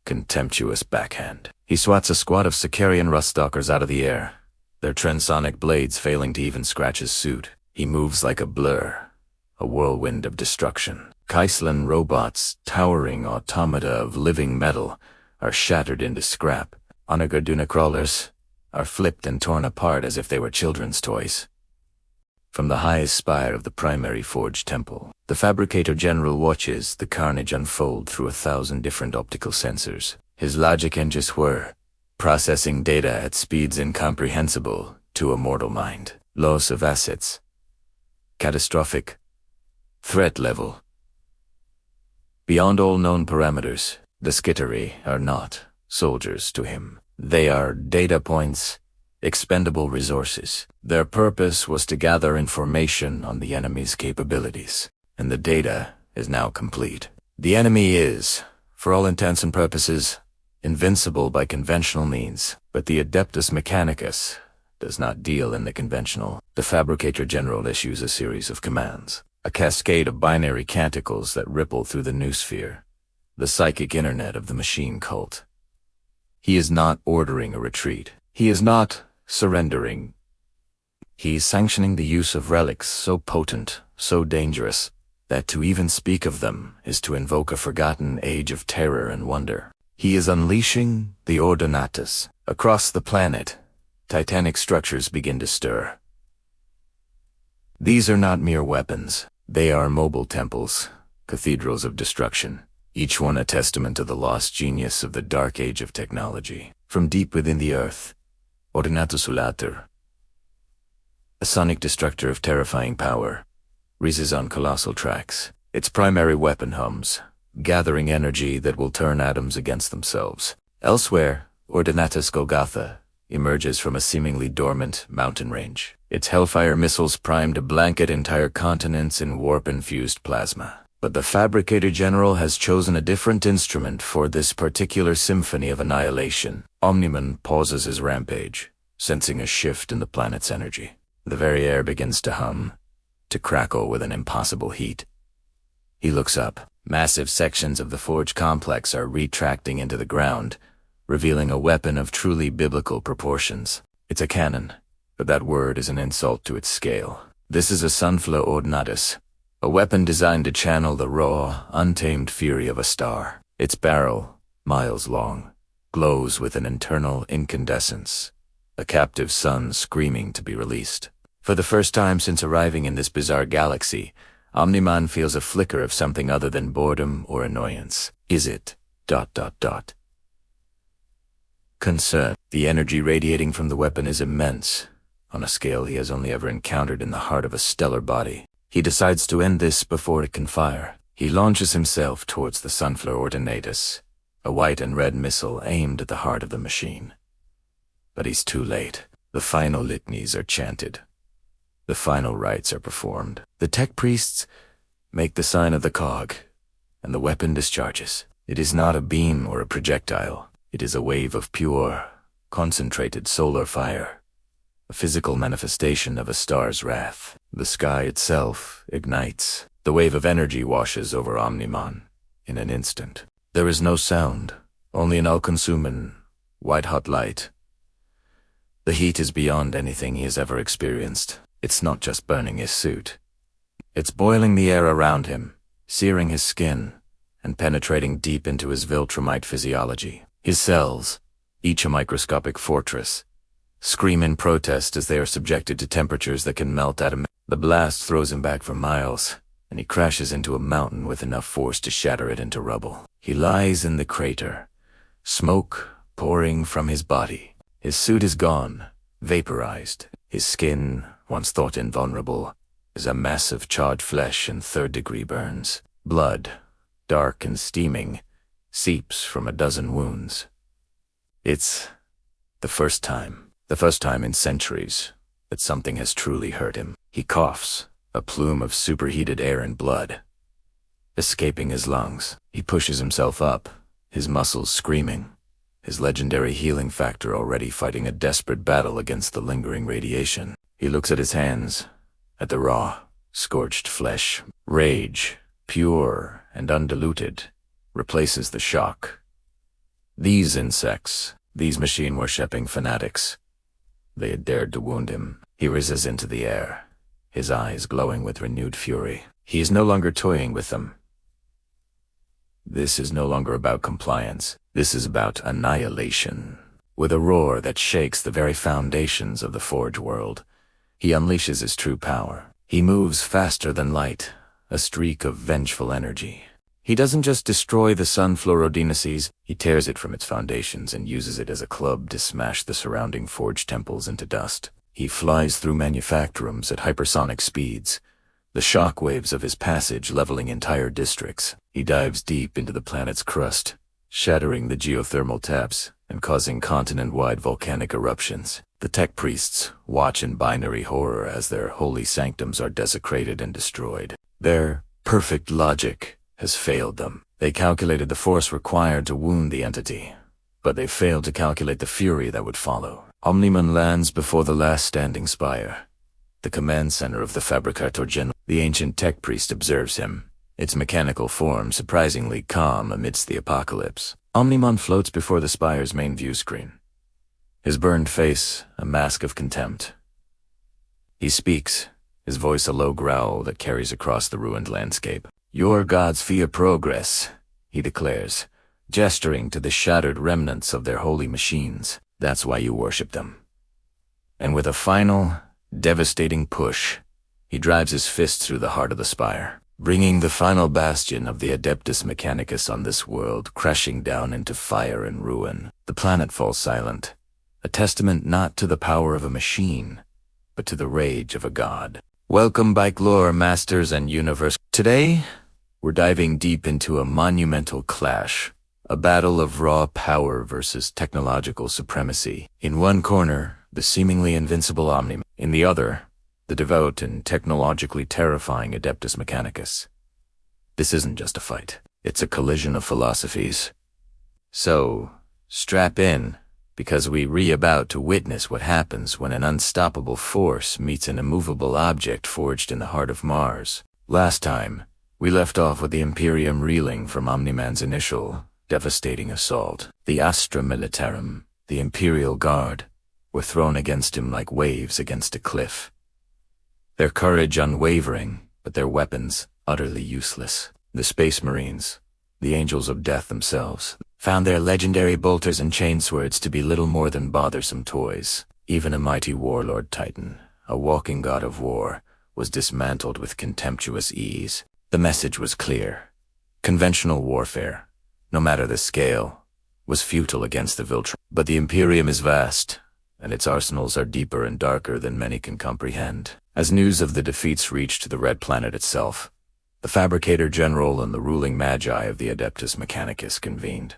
contemptuous backhand, he swats a squad of Sicarian ruststalkers out of the air, their transonic blades failing to even scratch his suit. He moves like a blur, a whirlwind of destruction. Kaislan robots, towering automata of living metal, are shattered into scrap. Onagarduna crawlers are flipped and torn apart as if they were children's toys. From the highest spire of the primary forge temple, the Fabricator General watches the carnage unfold through 1,000 different optical sensors. His logic engines whir, processing data at speeds incomprehensible to a mortal mind. Loss of assets. Catastrophic. Threat level. Beyond all known parameters, the skittery are not soldiers to him. They are data points, expendable resources. Their purpose was to gather information on the enemy's capabilities, and the data is now complete. The enemy is, for all intents and purposes, invincible by conventional means, but the Adeptus Mechanicus does not deal in the conventional. The Fabricator General issues a series of commands, a cascade of binary canticles that ripple through the noosphere, the psychic internet of the machine cult. He is not ordering a retreat. He is not surrendering. He is sanctioning the use of relics so potent, so dangerous, that to even speak of them is to invoke a forgotten age of terror and wonder. He is unleashing the Ordinatus. Across the planet, titanic structures begin to stir. These are not mere weapons. They are mobile temples, cathedrals of destruction, each one a testament to the lost genius of the dark age of technology. From deep within the earth, Ordinatus Ulatur, a sonic destructor of terrifying power, races on colossal tracks. Its primary weapon hums, gathering energy that will turn atoms against themselves. Elsewhere, Ordinatus Golgotha emerges from a seemingly dormant mountain range, its hellfire missiles primed to blanket entire continents in warp-infused plasma. But the Fabricator General has chosen a different instrument for this particular symphony of annihilation. Omni-Man pauses his rampage, sensing a shift in the planet's energy. The very air begins to hum, to crackle with an impossible heat. He looks up. Massive sections of the forge complex are retracting into the ground, revealing a weapon of truly biblical proportions. It's a cannon, but that word is an insult to its scale. This is a Sunflow Ordinatus, a weapon designed to channel the raw, untamed fury of a star. Its barrel, miles long, glows with an internal incandescence, a captive son screaming to be released. For the first time since arriving in this bizarre galaxy, Omni-Man feels a flicker of something other than boredom or annoyance. Is it... concern. The energy radiating from the weapon is immense, on a scale he has only ever encountered in the heart of a stellar body. He decides to end this before it can fire. He launches himself towards the Sunflower Ordinatus, a white and red missile aimed at the heart of the machine. But he's too late. The final litanies are chanted. The final rites are performed. The tech priests make the sign of the cog, and the weapon discharges. It is not a beam or a projectile. It is a wave of pure, concentrated solar fire, a physical manifestation of a star's wrath. The sky itself ignites. The wave of energy washes over Omni-Man in an instant. There is no sound, only an all-consuming, white-hot light. The heat is beyond anything he has ever experienced. It's not just burning his suit. It's boiling the air around him, searing his skin, and penetrating deep into his Viltrumite physiology. His cells, each a microscopic fortress, scream in protest as they are subjected to temperatures that can melt atoms. The blast throws him back for miles, and he crashes into a mountain with enough force to shatter it into rubble. He lies in the crater, smoke pouring from his body. His suit is gone, vaporized. His skin, once thought invulnerable, is a mass of charred flesh and third-degree burns. Blood, dark and steaming, seeps from a dozen wounds. It's the first time in centuries, that something has truly hurt him. He coughs, a plume of superheated air and blood, escaping his lungs. He pushes himself up, his muscles screaming, his legendary healing factor already fighting a desperate battle against the lingering radiation. He looks at his hands, at the raw, scorched flesh. Rage, pure and undiluted, replaces the shock. These insects, these machine-worshipping fanatics, they had dared to wound him. He rises into the air, his eyes glowing with renewed fury. He is no longer toying with them. This is no longer about compliance. This is about annihilation. With a roar that shakes the very foundations of the Forge world, he unleashes his true power. He moves faster than light, a streak of vengeful energy. He doesn't just destroy the Sunflower Ordinatus, he tears it from its foundations and uses it as a club to smash the surrounding Forge temples into dust. He flies through manufactorums at hypersonic speeds, the shock waves of his passage leveling entire districts. He dives deep into the planet's crust, shattering the geothermal taps and causing continent-wide volcanic eruptions. The tech priests watch in binary horror as their holy sanctums are desecrated and destroyed. Their perfect logic has failed them. They calculated the force required to wound the entity, but they failed to calculate the fury that would follow. Omni-Man lands before the last standing spire, the command center of the Fabricator General. The ancient tech priest observes him, its mechanical form surprisingly calm amidst the apocalypse. Omni-Man floats before the spire's main view screen, his burned face a mask of contempt. He speaks, his voice a low growl that carries across the ruined landscape. "Your gods fear progress," he declares, gesturing to the shattered remnants of their holy machines. "That's why you worship them." And with a final, devastating push, he drives his fist through the heart of the spire, bringing the final bastion of the Adeptus Mechanicus on this world crashing down into fire and ruin. The planet falls silent, a testament not to the power of a machine, but to the rage of a god. Welcome, bike lore masters and universe. Today, we're diving deep into a monumental clash, a battle of raw power versus technological supremacy. In one corner, the seemingly invincible Omni-Man. In the other, the devout and technologically terrifying Adeptus Mechanicus. This isn't just a fight. It's a collision of philosophies. So, strap in, because we're about to witness what happens when an unstoppable force meets an immovable object forged in the heart of Mars. Last time, we left off with the Imperium reeling from Omni-Man's initial, devastating assault. The Astra Militarum, the Imperial Guard, were thrown against him like waves against a cliff. Their courage unwavering, but their weapons utterly useless. The Space Marines, the Angels of Death themselves, found their legendary bolters and chainswords to be little more than bothersome toys. Even a mighty warlord titan, a walking god of war, was dismantled with contemptuous ease. The message was clear. Conventional warfare, no matter the scale, was futile against the Viltrum. But the Imperium is vast, and its arsenals are deeper and darker than many can comprehend. As news of the defeats reached the Red Planet itself, the Fabricator General and the ruling Magi of the Adeptus Mechanicus convened.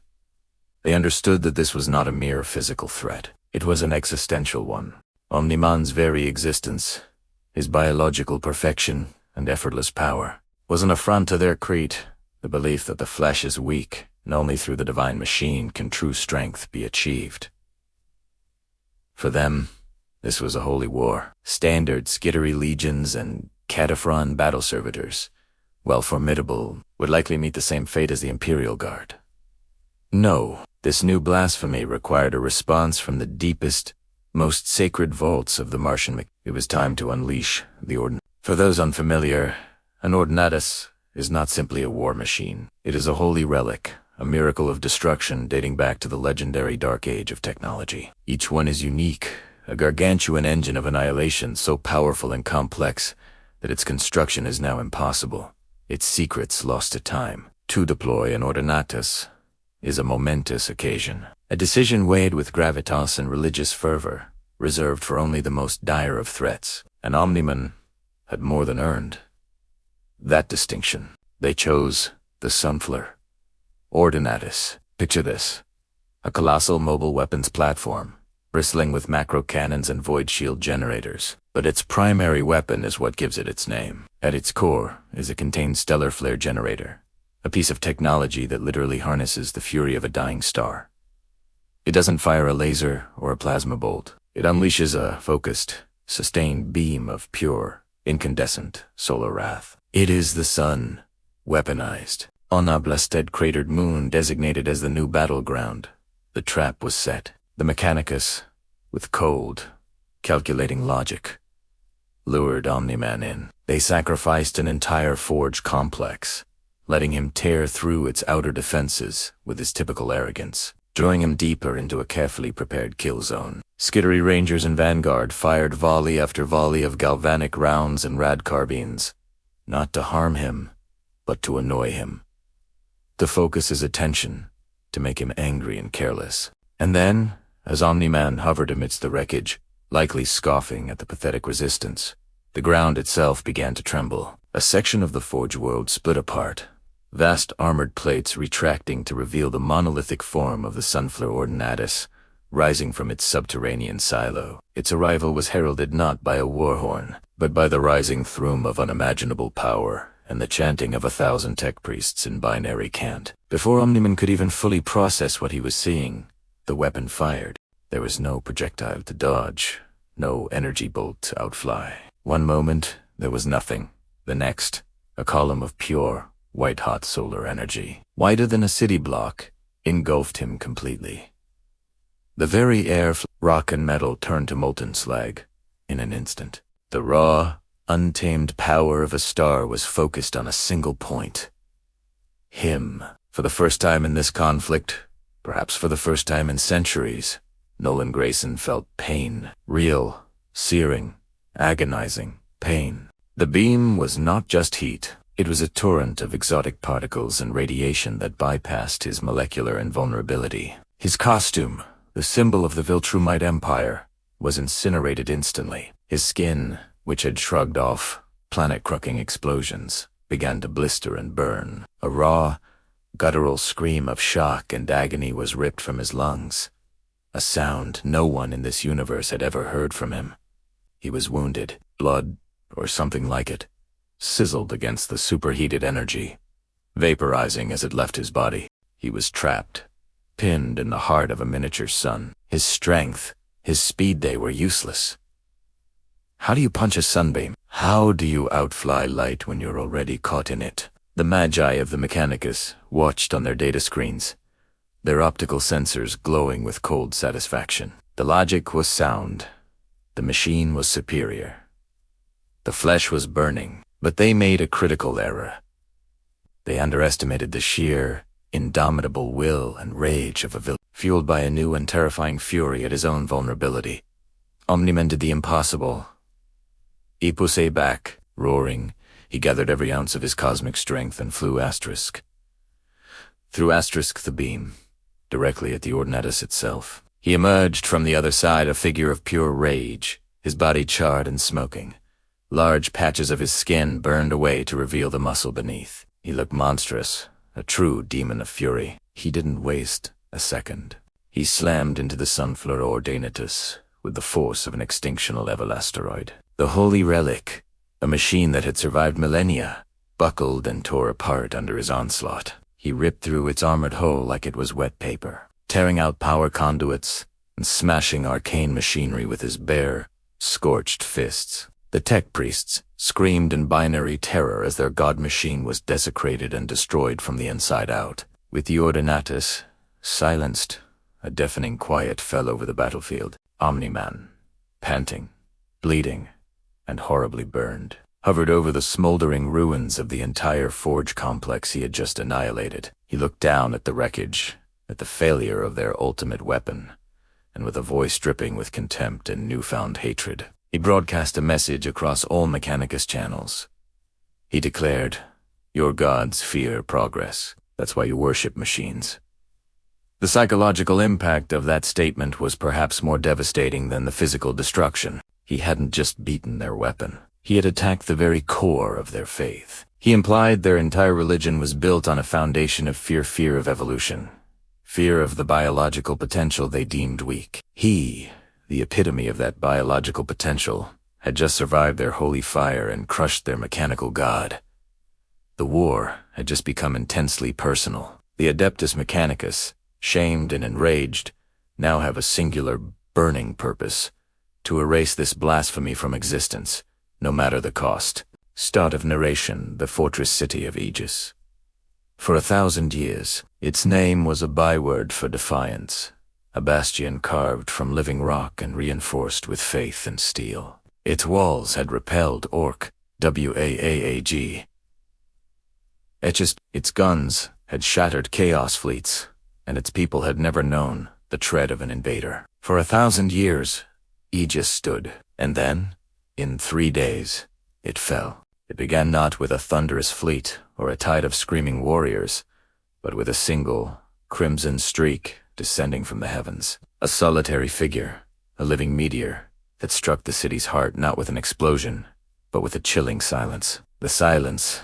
They understood that this was not a mere physical threat. It was an existential one. Omni-Man's very existence, his biological perfection and effortless power, was an affront to their creed, the belief that the flesh is weak, and only through the divine machine can true strength be achieved. For them, this was a holy war. Standard skittery legions and Cataphren battle servitors, while formidable, would likely meet the same fate as the Imperial Guard. No, this new blasphemy required a response from the deepest, most sacred vaults of the Martian. It was time to unleash the Ordinatus. For those unfamiliar, an Ordinatus is not simply a war machine. It is a holy relic, a miracle of destruction dating back to the legendary Dark Age of technology. Each one is unique, a gargantuan engine of annihilation so powerful and complex that its construction is now impossible, its secrets lost to time. To deploy an Ordinatus is a momentous occasion, a decision weighed with gravitas and religious fervor, reserved for only the most dire of threats. An Omni-Man had more than earned that distinction. They chose the Sunflower Ordinatus. Picture this: a colossal mobile weapons platform, bristling with macro cannons and void shield generators. But its primary weapon is what gives it its name. At its core is a contained stellar flare generator, a piece of technology that literally harnesses the fury of a dying star. It doesn't fire a laser or a plasma bolt. It unleashes a focused, sustained beam of pure, incandescent solar wrath. It is the sun, weaponized. On a blasted cratered moon designated as the new battleground, the trap was set. The Mechanicus, with cold, calculating logic, lured Omni-Man in. They sacrificed an entire forge complex, letting him tear through its outer defenses with his typical arrogance, drawing him deeper into a carefully prepared kill zone. Skittery Rangers and Vanguard fired volley after volley of galvanic rounds and rad carbines, not to harm him, but to annoy him, to focus his attention, to make him angry and careless. And then, as Omni-Man hovered amidst the wreckage, likely scoffing at the pathetic resistance, the ground itself began to tremble. A section of the forge world split apart, vast armored plates retracting to reveal the monolithic form of the Sunflower Ordinatus, rising from its subterranean silo. Its arrival was heralded not by a war horn, but by the rising thrum of unimaginable power and the chanting of 1,000 tech priests in binary cant. Before Omni-Man could even fully process what he was seeing, the weapon fired. There was no projectile to dodge, no energy bolt to outfly. One moment, there was nothing. The next, a column of pure, white-hot solar energy, wider than a city block, engulfed him completely. The very air, rock and metal turned to molten slag in an instant. The raw, untamed power of a star was focused on a single point. Him. For the first time in this conflict, perhaps for the first time in centuries, Nolan Grayson felt pain. Real, searing, agonizing pain. The beam was not just heat. It was a torrent of exotic particles and radiation that bypassed his molecular invulnerability. His costume, the symbol of the Viltrumite Empire, was incinerated instantly. His skin, which had shrugged off planet-crucking explosions, began to blister and burn. A raw, guttural scream of shock and agony was ripped from his lungs, a sound no one in this universe had ever heard from him. He was wounded. Blood, or something like it, sizzled against the superheated energy, vaporizing as it left his body. He was trapped, pinned in the heart of a miniature sun. His strength, his speed, they were useless. How do you punch a sunbeam? How do you outfly light when you're already caught in it? The Magi of the Mechanicus watched on their data screens, their optical sensors glowing with cold satisfaction. The logic was sound. The machine was superior. The flesh was burning, but they made a critical error. They underestimated the sheer, indomitable will and rage of a villain. Fueled by a new and terrifying fury at his own vulnerability, Omni-Man did the impossible. He poussé back, roaring. He gathered every ounce of his cosmic strength and flew through the beam, directly at the Ordinatus itself. He emerged from the other side a figure of pure rage, his body charred and smoking. Large patches of his skin burned away to reveal the muscle beneath. He looked monstrous, a true demon of fury. He didn't waste a second. He slammed into the Sunflower Ordinatus with the force of an extinctional-level asteroid. The holy relic, a machine that had survived millennia, buckled and tore apart under his onslaught. He ripped through its armored hull like it was wet paper, tearing out power conduits and smashing arcane machinery with his bare, scorched fists. The tech priests screamed in binary terror as their god machine was desecrated and destroyed from the inside out. With the Ordinatus silenced, a deafening quiet fell over the battlefield. Omni-Man, panting, bleeding, and horribly burned, hovered over the smoldering ruins of the entire forge complex he had just annihilated. He looked down at the wreckage, at the failure of their ultimate weapon, and with a voice dripping with contempt and newfound hatred, he broadcast a message across all Mechanicus channels. He declared, "Your gods fear progress. That's why you worship machines." The psychological impact of that statement was perhaps more devastating than the physical destruction. He hadn't just beaten their weapon. He had attacked the very core of their faith. He implied their entire religion was built on a foundation of fear of evolution, fear of the biological potential they deemed weak. He, the epitome of that biological potential, had just survived their holy fire and crushed their mechanical god. The war had just become intensely personal. The Adeptus Mechanicus, shamed and enraged, now have a singular, burning purpose: to erase this blasphemy from existence, no matter the cost. Start of narration: the fortress city of Aegis. For 1,000 years, its name was a byword for defiance, a bastion carved from living rock and reinforced with faith and steel. Its walls had repelled Orc, WAAAG. Its guns had shattered chaos fleets, and its people had never known the tread of an invader. For 1,000 years, Aegis stood, and then, in 3 days, it fell. It began not with a thunderous fleet or a tide of screaming warriors, but with a single, crimson streak descending from the heavens. A solitary figure, a living meteor, that struck the city's heart not with an explosion, but with a chilling silence. The silence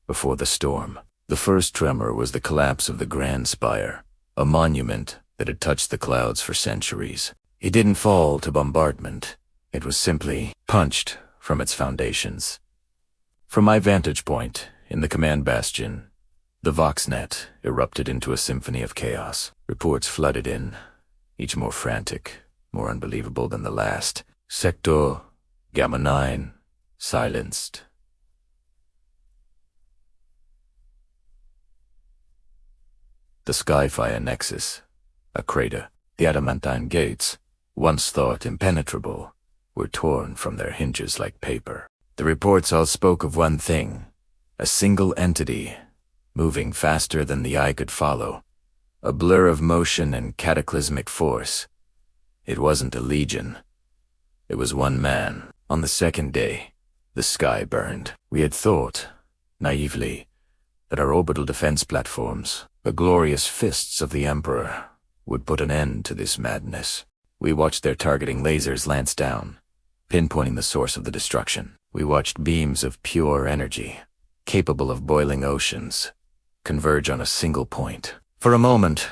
before the storm. The first tremor was the collapse of the Grand Spire, a monument that had touched the clouds for centuries. It didn't fall to bombardment. It was simply punched from its foundations. From my vantage point, in the command bastion, the Voxnet erupted into a symphony of chaos. Reports flooded in, each more frantic, more unbelievable than the last. Sector Gamma 9, silenced. The Skyfire Nexus, a crater. The adamantine gates, once thought impenetrable, were torn from their hinges like paper. The reports all spoke of one thing: a single entity, moving faster than the eye could follow, a blur of motion and cataclysmic force. It wasn't a legion. It was one man. On the second day, the sky burned. We had thought, naively, that our orbital defense platforms, the glorious fists of the Emperor, would put an end to this madness. We watched their targeting lasers lance down, pinpointing the source of the destruction. We watched beams of pure energy, capable of boiling oceans, converge on a single point. For a moment,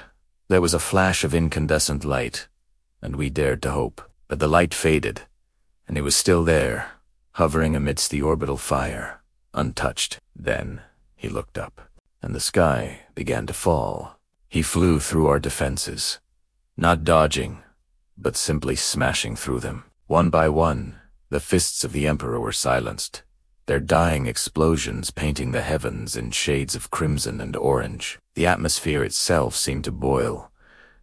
there was a flash of incandescent light, and we dared to hope. But the light faded, and it was still there, hovering amidst the orbital fire, untouched. Then he looked up, and the sky began to fall. He flew through our defenses, not dodging, but simply smashing through them. One by one, the fists of the Emperor were silenced, their dying explosions painting the heavens in shades of crimson and orange. The atmosphere itself seemed to boil,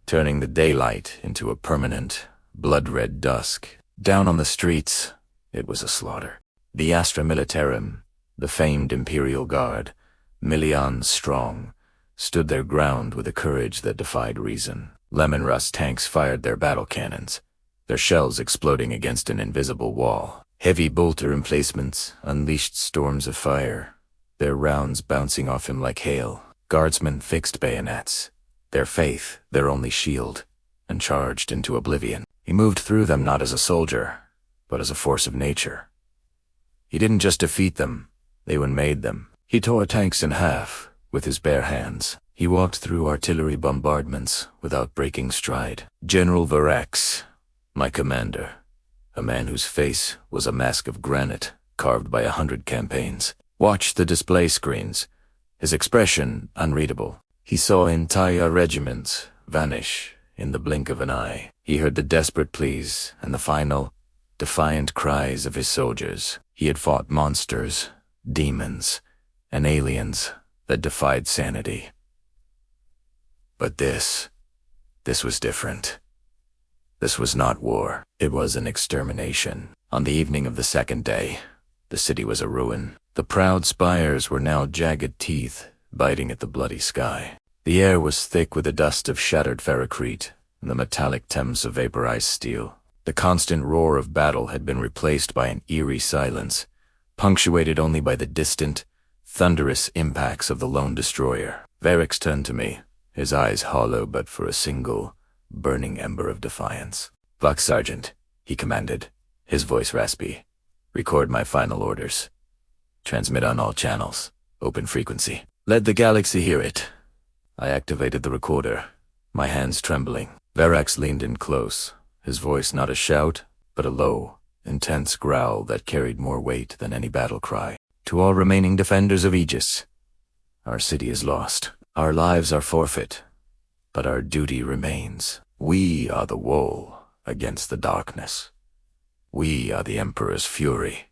turning the daylight into a permanent, blood-red dusk. Down on the streets, it was a slaughter. The Astra Militarum, the famed Imperial Guard, millions strong, stood their ground with a courage that defied reason. Lemon Rust tanks fired their battle cannons, their shells exploding against an invisible wall. Heavy bolter emplacements unleashed storms of fire, their rounds bouncing off him like hail. Guardsmen fixed bayonets, their faith their only shield, and charged into oblivion. He moved through them not as a soldier, but as a force of nature. He didn't just defeat them, they unmade them. He tore tanks in half with his bare hands. He walked through artillery bombardments without breaking stride. General Varax, my commander, a man whose face was a mask of granite carved by 100 campaigns, watched the display screens, his expression unreadable. He saw entire regiments vanish in the blink of an eye. He heard the desperate pleas and the final, defiant cries of his soldiers. He had fought monsters, demons, and aliens that defied sanity. But this was different. This was not war. It was an extermination. On the evening of the second day, the city was a ruin. The proud spires were now jagged teeth biting at the bloody sky. The air was thick with the dust of shattered ferrocrete and the metallic temps of vaporized steel. The constant roar of battle had been replaced by an eerie silence, punctuated only by the distant, thunderous impacts of the lone destroyer. Varix turned to me, his eyes hollow but for a single, burning ember of defiance. "Vox Sergeant," he commanded, his voice raspy. "Record my final orders. Transmit on all channels. Open frequency. Let the galaxy hear it." I activated the recorder, my hands trembling. Varax leaned in close, his voice not a shout, but a low, intense growl that carried more weight than any battle cry. "To all remaining defenders of Aegis, our city is lost. Our lives are forfeit, but our duty remains. We are the woe against the darkness. We are the Emperor's fury.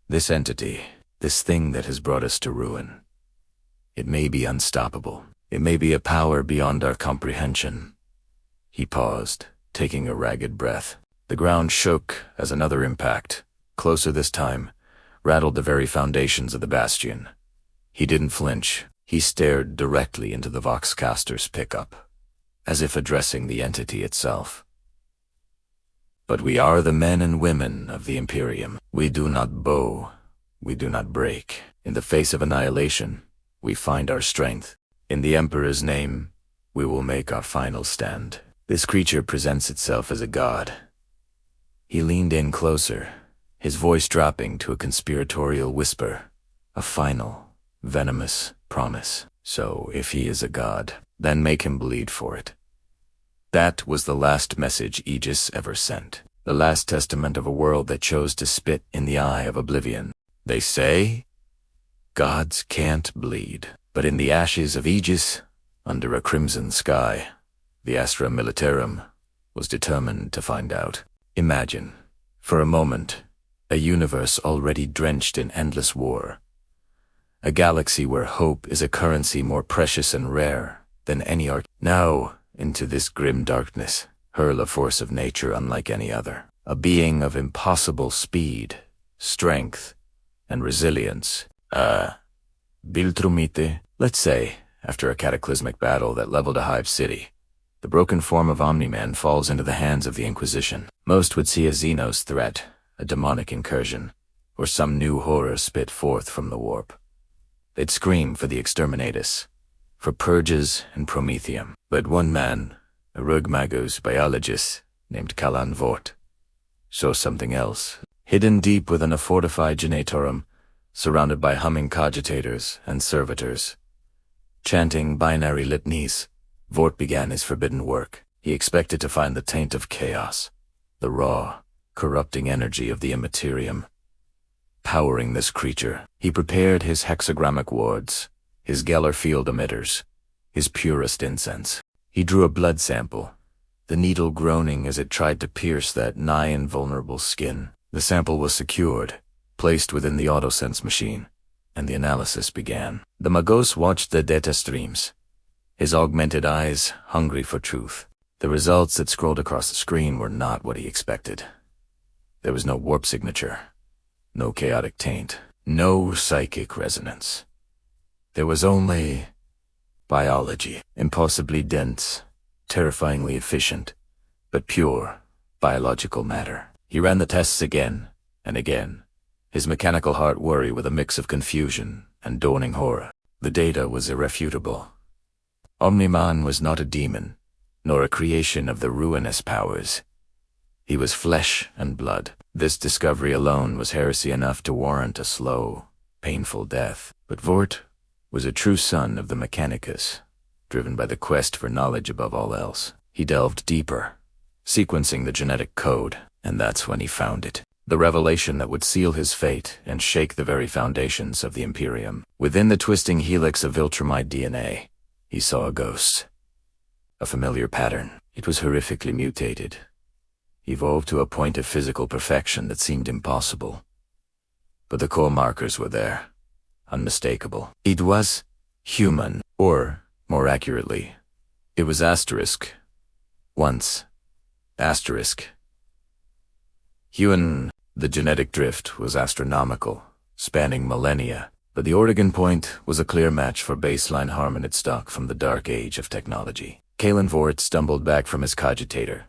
This entity, this thing that has brought us to ruin, it may be unstoppable. It may be a power beyond our comprehension." He paused, taking a ragged breath. The ground shook as another impact, closer this time, rattled the very foundations of the bastion. He didn't flinch. He stared directly into the Voxcaster's pickup, as if addressing the entity itself. "But we are the men and women of the Imperium. We do not bow. We do not break. In the face of annihilation, we find our strength. In the Emperor's name, we will make our final stand." This creature presents itself as a god. He leaned in closer, his voice dropping to a conspiratorial whisper, a final, venomous promise. "So, if he is a god, then make him bleed for it." That was the last message Aegis ever sent, the last testament of a world that chose to spit in the eye of oblivion. They say gods can't bleed, but in the ashes of Aegis, under a crimson sky, the Astra Militarum was determined to find out. Imagine, for a moment, a universe already drenched in endless war. A galaxy where hope is a currency more precious and rare than any art. Now, into this grim darkness, hurl a force of nature unlike any other. A being of impossible speed, strength, and resilience. Viltrumite, let's say, after a cataclysmic battle that leveled a hive city, the broken form of Omni-Man falls into the hands of the Inquisition. Most would see a Xenos threat, a demonic incursion, or some new horror spit forth from the warp. They'd scream for the exterminatus, for purges and promethium. But one man, a Rugmagus biologist named Kalan Vort, saw something else. Hidden deep within a fortified genatorum, surrounded by humming cogitators and servitors, chanting binary litanies, Vort began his forbidden work. He expected to find the taint of chaos, the raw, corrupting energy of the immaterium. Powering this creature, he prepared his hexagrammic wards, his Geller field emitters, his purest incense. He drew a blood sample, the needle groaning as it tried to pierce that nigh invulnerable skin. The sample was secured, placed within the autosense machine, and the analysis began. The Magos watched the data streams, his augmented eyes hungry for truth. The results that scrolled across the screen were not what he expected. There was no warp signature, no chaotic taint, no psychic resonance. There was only biology, impossibly dense, terrifyingly efficient, but pure, biological matter. He ran the tests again and again, his mechanical heart worry with a mix of confusion and dawning horror. The data was irrefutable. Omni-Man was not a demon, nor a creation of the ruinous powers. He was flesh and blood. This discovery alone was heresy enough to warrant a slow, painful death. But Vort was a true son of the Mechanicus, driven by the quest for knowledge above all else. He delved deeper, sequencing the genetic code, and that's when he found it. The revelation that would seal his fate and shake the very foundations of the Imperium. Within the twisting helix of Viltrumite DNA, he saw a ghost. A familiar pattern. It was horrifically mutated, evolved to a point of physical perfection that seemed impossible. But the core markers were there, unmistakable. It was human, or, more accurately, it was asterisk. Once. Asterisk. Human. The genetic drift was astronomical, spanning millennia, but the Oregon point was a clear match for baseline Harmonid stock from the dark age of technology. Kalen Vort stumbled back from his cogitator,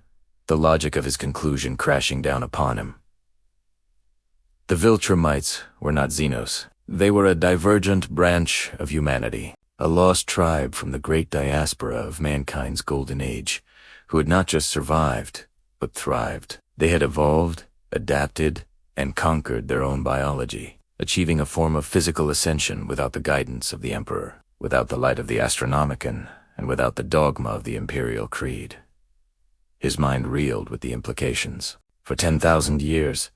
the logic of his conclusion crashing down upon him. The Viltrumites were not Xenos. They were a divergent branch of humanity, a lost tribe from the great diaspora of mankind's golden age, who had not just survived, but thrived. They had evolved, adapted, and conquered their own biology, achieving a form of physical ascension without the guidance of the Emperor, without the light of the Astronomicon, and without the dogma of the Imperial Creed. His mind reeled with the implications. For 10,000 years,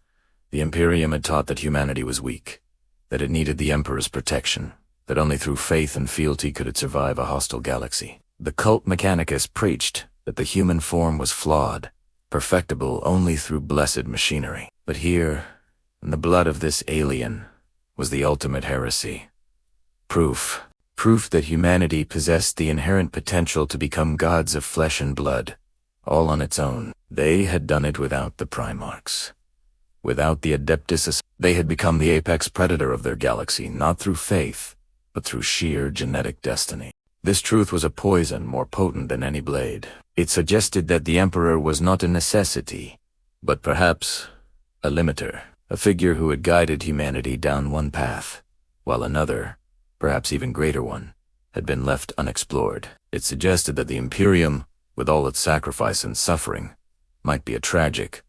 the Imperium had taught that humanity was weak, that it needed the Emperor's protection, that only through faith and fealty could it survive a hostile galaxy. The cult Mechanicus preached that the human form was flawed, perfectible only through blessed machinery. But here, in the blood of this alien, was the ultimate heresy. Proof that humanity possessed the inherent potential to become gods of flesh and blood, all on its own. They had done it without the Primarchs. Without the Adeptus, they had become the apex predator of their galaxy, not through faith, but through sheer genetic destiny. This truth was a poison more potent than any blade. It suggested that the Emperor was not a necessity, but perhaps a limiter, a figure who had guided humanity down one path, while another, perhaps even greater one, had been left unexplored. It suggested that the Imperium, with all its sacrifice and suffering, might be a tragic,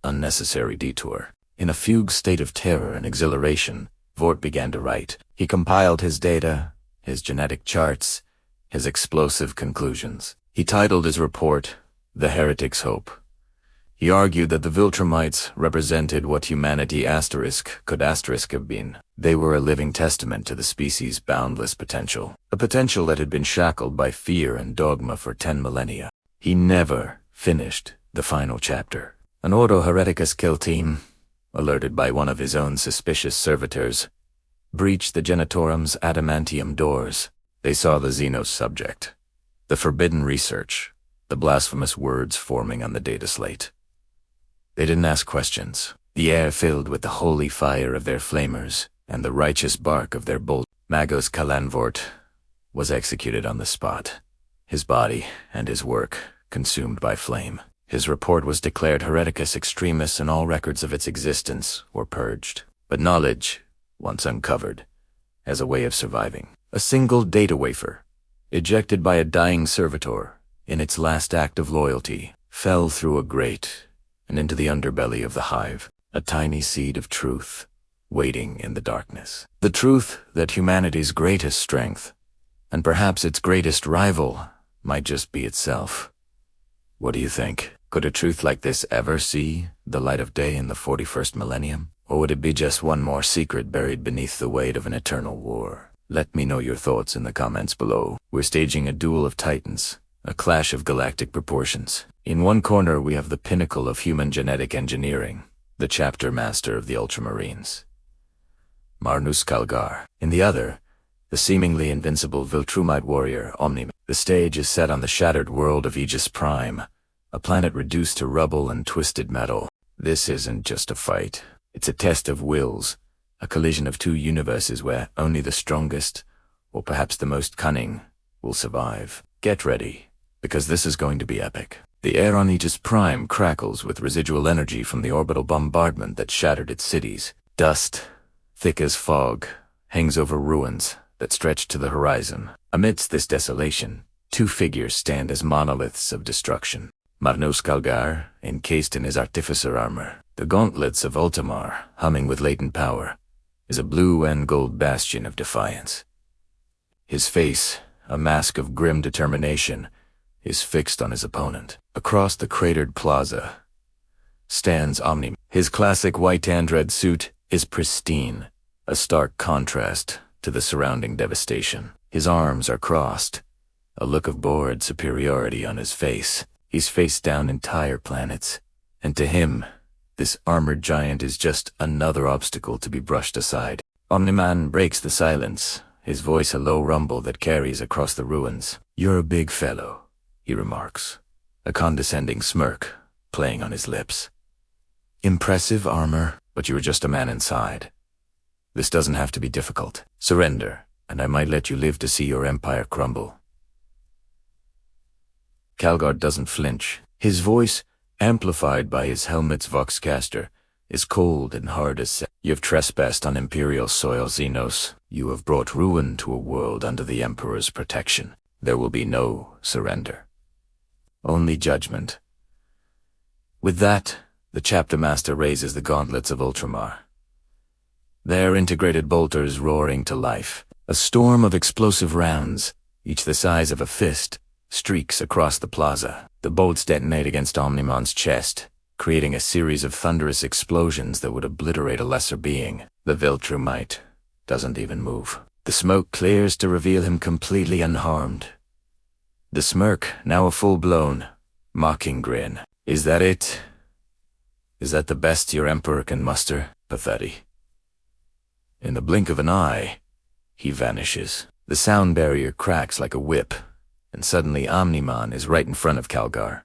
unnecessary detour. In a fugue state of terror and exhilaration, Vort began to write. He compiled his data, his genetic charts, his explosive conclusions. He titled his report, The Heretic's Hope. He argued that the Viltrumites represented what humanity could have been. They were a living testament to the species' boundless potential, a potential that had been shackled by fear and dogma for 10 millennia. He never finished the final chapter. An Ordo Hereticus kill team, alerted by one of his own suspicious servitors, breached the Genitorum's adamantium doors. They saw the Xenos subject, the forbidden research, the blasphemous words forming on the data slate. They didn't ask questions. The air filled with the holy fire of their flamers and the righteous bark of their bold. Magos Kalanvort was executed on the spot, his body and his work consumed by flame. His report was declared Hereticus Extremis and all records of its existence were purged. But knowledge, once uncovered, has a way of surviving. A single data wafer, ejected by a dying servitor in its last act of loyalty, fell through a grate and into the underbelly of the hive, a tiny seed of truth, waiting in the darkness. The truth that humanity's greatest strength, and perhaps its greatest rival, might just be itself. What do you think? Could a truth like this ever see the light of day in the 41st millennium? Or would it be just one more secret buried beneath the weight of an eternal war? Let me know your thoughts in the comments below. We're staging a duel of titans, a clash of galactic proportions. In one corner we have the pinnacle of human genetic engineering, the chapter master of the Ultramarines, Marnus Calgar. In the other, the seemingly invincible Viltrumite warrior, Omni-Man. The stage is set on the shattered world of Aegis Prime, a planet reduced to rubble and twisted metal. This isn't just a fight. It's a test of wills, a collision of two universes where only the strongest, or perhaps the most cunning, will survive. Get ready, because this is going to be epic. The air on Aegis Prime crackles with residual energy from the orbital bombardment that shattered its cities. Dust, thick as fog, hangs over ruins that stretch to the horizon. Amidst this desolation, two figures stand as monoliths of destruction. Marnos Calgar, encased in his artificer armor, the gauntlets of Ultramar, humming with latent power, is a blue and gold bastion of defiance. His face, a mask of grim determination, is fixed on his opponent. Across the cratered plaza stands Omni-Man. His classic white and red suit is pristine, a stark contrast to the surrounding devastation. His arms are crossed, a look of bored superiority on his face. He's faced down entire planets, and to him, this armored giant is just another obstacle to be brushed aside. Omni-Man breaks the silence, his voice a low rumble that carries across the ruins. "You're a big fellow," he remarks, a condescending smirk playing on his lips. "Impressive armor, but you were just a man inside. This doesn't have to be difficult. Surrender, and I might let you live to see your empire crumble." Calgar doesn't flinch. His voice, amplified by his helmet's voxcaster, is cold and hard as set. "You've trespassed on Imperial soil, Xenos. You have brought ruin to a world under the Emperor's protection. There will be no surrender. Only judgment." With that, the chapter master raises the gauntlets of Ultramar. Their integrated bolters roaring to life. A storm of explosive rounds, each the size of a fist, streaks across the plaza. The bolts detonate against Omni-Man's chest, creating a series of thunderous explosions that would obliterate a lesser being. The Viltrumite doesn't even move. The smoke clears to reveal him completely unharmed. The smirk, now a full-blown, mocking grin. "Is that it? Is that the best your Emperor can muster? Pathetic." In the blink of an eye, he vanishes. The sound barrier cracks like a whip, and suddenly Omni-Man is right in front of Calgar.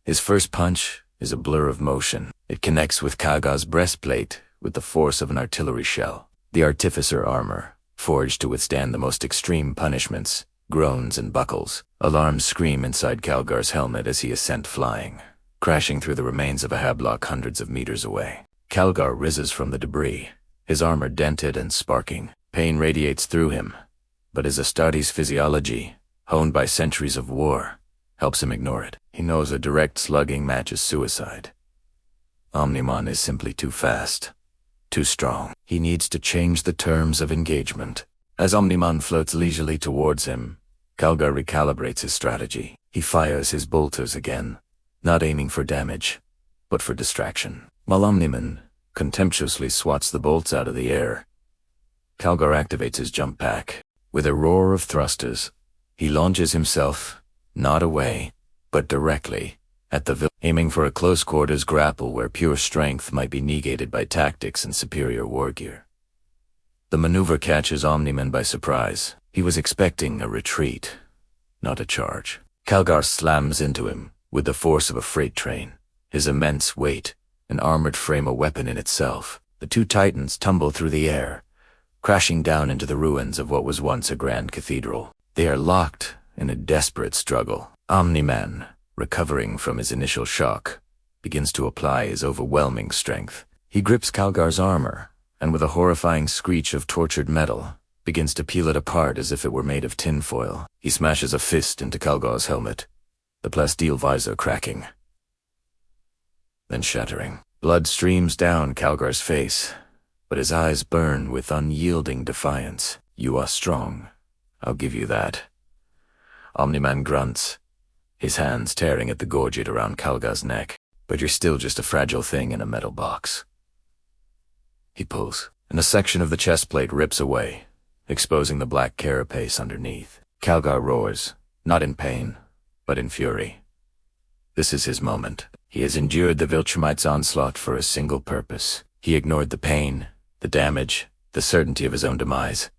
His first punch is a blur of motion. It connects with Calgar's breastplate with the force of an artillery shell. The artificer armor, forged to withstand the most extreme punishments, groans and buckles. Alarms scream inside Calgar's helmet as he is sent flying, crashing through the remains of a hablock hundreds of meters away. Calgar rises from the debris, his armor dented and sparking. Pain radiates through him, but his Astartes physiology, honed by centuries of war, helps him ignore it. He knows a direct slugging matches suicide. Omni-Man is simply too fast, too strong. He needs to change the terms of engagement. As Omni-Man floats leisurely towards him, Calgar recalibrates his strategy. He fires his bolters again, not aiming for damage, but for distraction. While Omni-Man contemptuously swats the bolts out of the air, Calgar activates his jump pack. With a roar of thrusters, he launches himself, not away, but directly, at the aiming for a close-quarters grapple where pure strength might be negated by tactics and superior war gear. The maneuver catches Omni-Man by surprise. He was expecting a retreat, not a charge. Calgar slams into him with the force of a freight train, his immense weight, an armored frame a weapon in itself. The two titans tumble through the air, crashing down into the ruins of what was once a grand cathedral. They are locked in a desperate struggle. Omni-Man, recovering from his initial shock, begins to apply his overwhelming strength. He grips Calgar's armor, and with a horrifying screech of tortured metal, begins to peel it apart as if it were made of tinfoil. He smashes a fist into Calgar's helmet, the plasteel visor cracking, then shattering. Blood streams down Calgar's face, but his eyes burn with unyielding defiance. "You are strong. I'll give you that." Omni-Man grunts, his hands tearing at the gorget around Calgar's neck. "But you're still just a fragile thing in a metal box." He pulls, and a section of the chest plate rips away, exposing the black carapace underneath. Calgar roars, not in pain, but in fury. This is his moment. He has endured the Viltrumite's onslaught for a single purpose. He ignored the pain, the damage, the certainty of his own demise,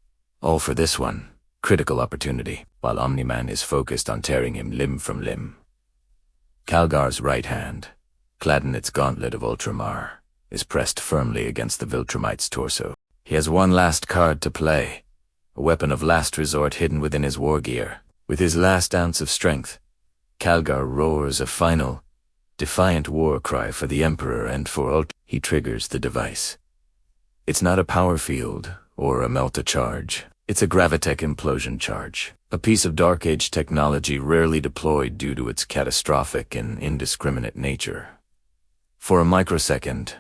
all for this one, critical opportunity, while Omni-Man is focused on tearing him limb from limb. Calgar's right hand, clad in its gauntlet of Ultramar, is pressed firmly against the Viltrumite's torso. He has one last card to play, a weapon of last resort hidden within his war gear. With his last ounce of strength, Calgar roars a final, defiant war cry for the Emperor and for He triggers the device. It's not a power field or a melta charge. It's a gravitech implosion charge, a piece of Dark Age technology rarely deployed due to its catastrophic and indiscriminate nature. For a microsecond,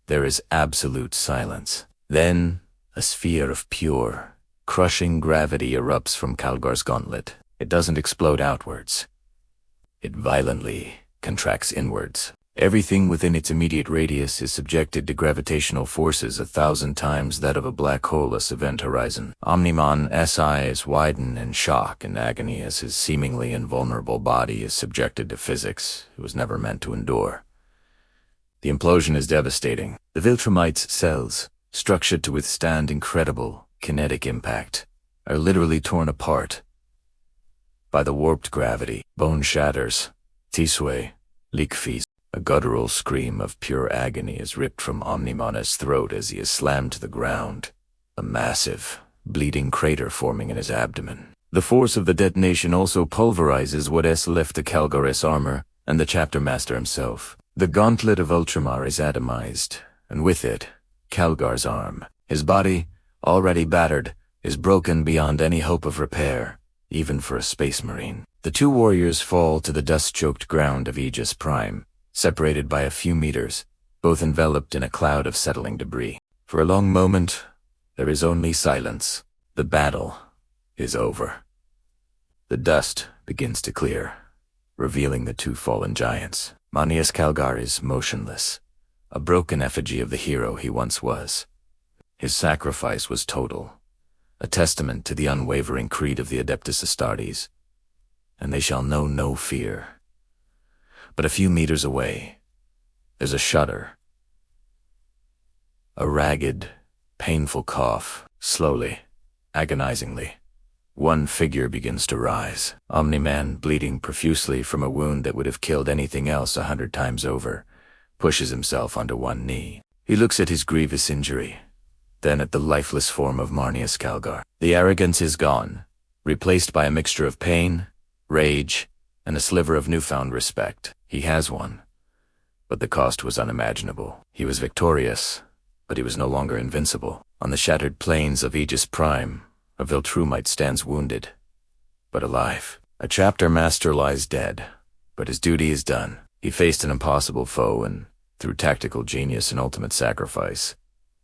there is absolute silence. Then, a sphere of pure, crushing gravity erupts from Calgar's gauntlet. It doesn't explode outwards. It violently contracts inwards. Everything within its immediate radius is subjected to gravitational forces 1,000 times that of a black hole-less event horizon. Omni-Man's eyes widen in shock and agony as his seemingly invulnerable body is subjected to physics it was never meant to endure. The implosion is devastating. The Viltrumite's cells, structured to withstand incredible kinetic impact, are literally torn apart by the warped gravity. Bone shatters. Tisue, liquefies. A guttural scream of pure agony is ripped from Omni-Man's throat as he is slammed to the ground, a massive, bleeding crater forming in his abdomen. The force of the detonation also pulverizes what is left of Calgar's armor and the chapter master himself. The gauntlet of Ultramar is atomized, and with it, Calgar's arm. His body, already battered, is broken beyond any hope of repair, even for a space marine. The two warriors fall to the dust-choked ground of Aegis Prime, separated by a few meters, both enveloped in a cloud of settling debris. For a long moment, there is only silence. The battle is over. The dust begins to clear, revealing the two fallen giants. Manius Calgar is motionless, a broken effigy of the hero he once was. His sacrifice was total, a testament to the unwavering creed of the Adeptus Astartes, and they shall know no fear. But a few meters away, there's a shudder. A ragged, painful cough, slowly, agonizingly. One figure begins to rise. Omni-Man, bleeding profusely from a wound that would have killed anything else 100 times over, pushes himself onto one knee. He looks at his grievous injury, then at the lifeless form of Marnius Calgar. The arrogance is gone, replaced by a mixture of pain, rage, and a sliver of newfound respect. He has won, but the cost was unimaginable. He was victorious, but he was no longer invincible. On the shattered plains of Aegis Prime, a Viltrumite stands wounded, but alive. A chapter master lies dead, but his duty is done. He faced an impossible foe and, through tactical genius and ultimate sacrifice,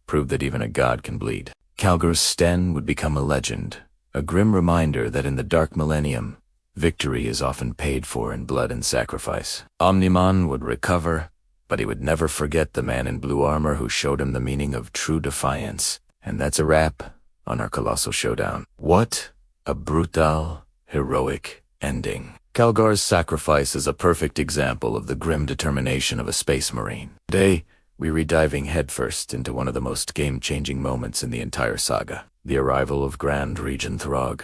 proved that even a god can bleed. Calgar's Sten would become a legend, a grim reminder that in the Dark Millennium, victory is often paid for in blood and sacrifice. Omni-Man would recover, but he would never forget the man in blue armor who showed him the meaning of true defiance. And that's a wrap on our colossal showdown. What a brutal, heroic ending. Calgar's sacrifice is a perfect example of the grim determination of a space marine. Today, we're diving headfirst into one of the most game-changing moments in the entire saga, the arrival of Grand Regent Thrag.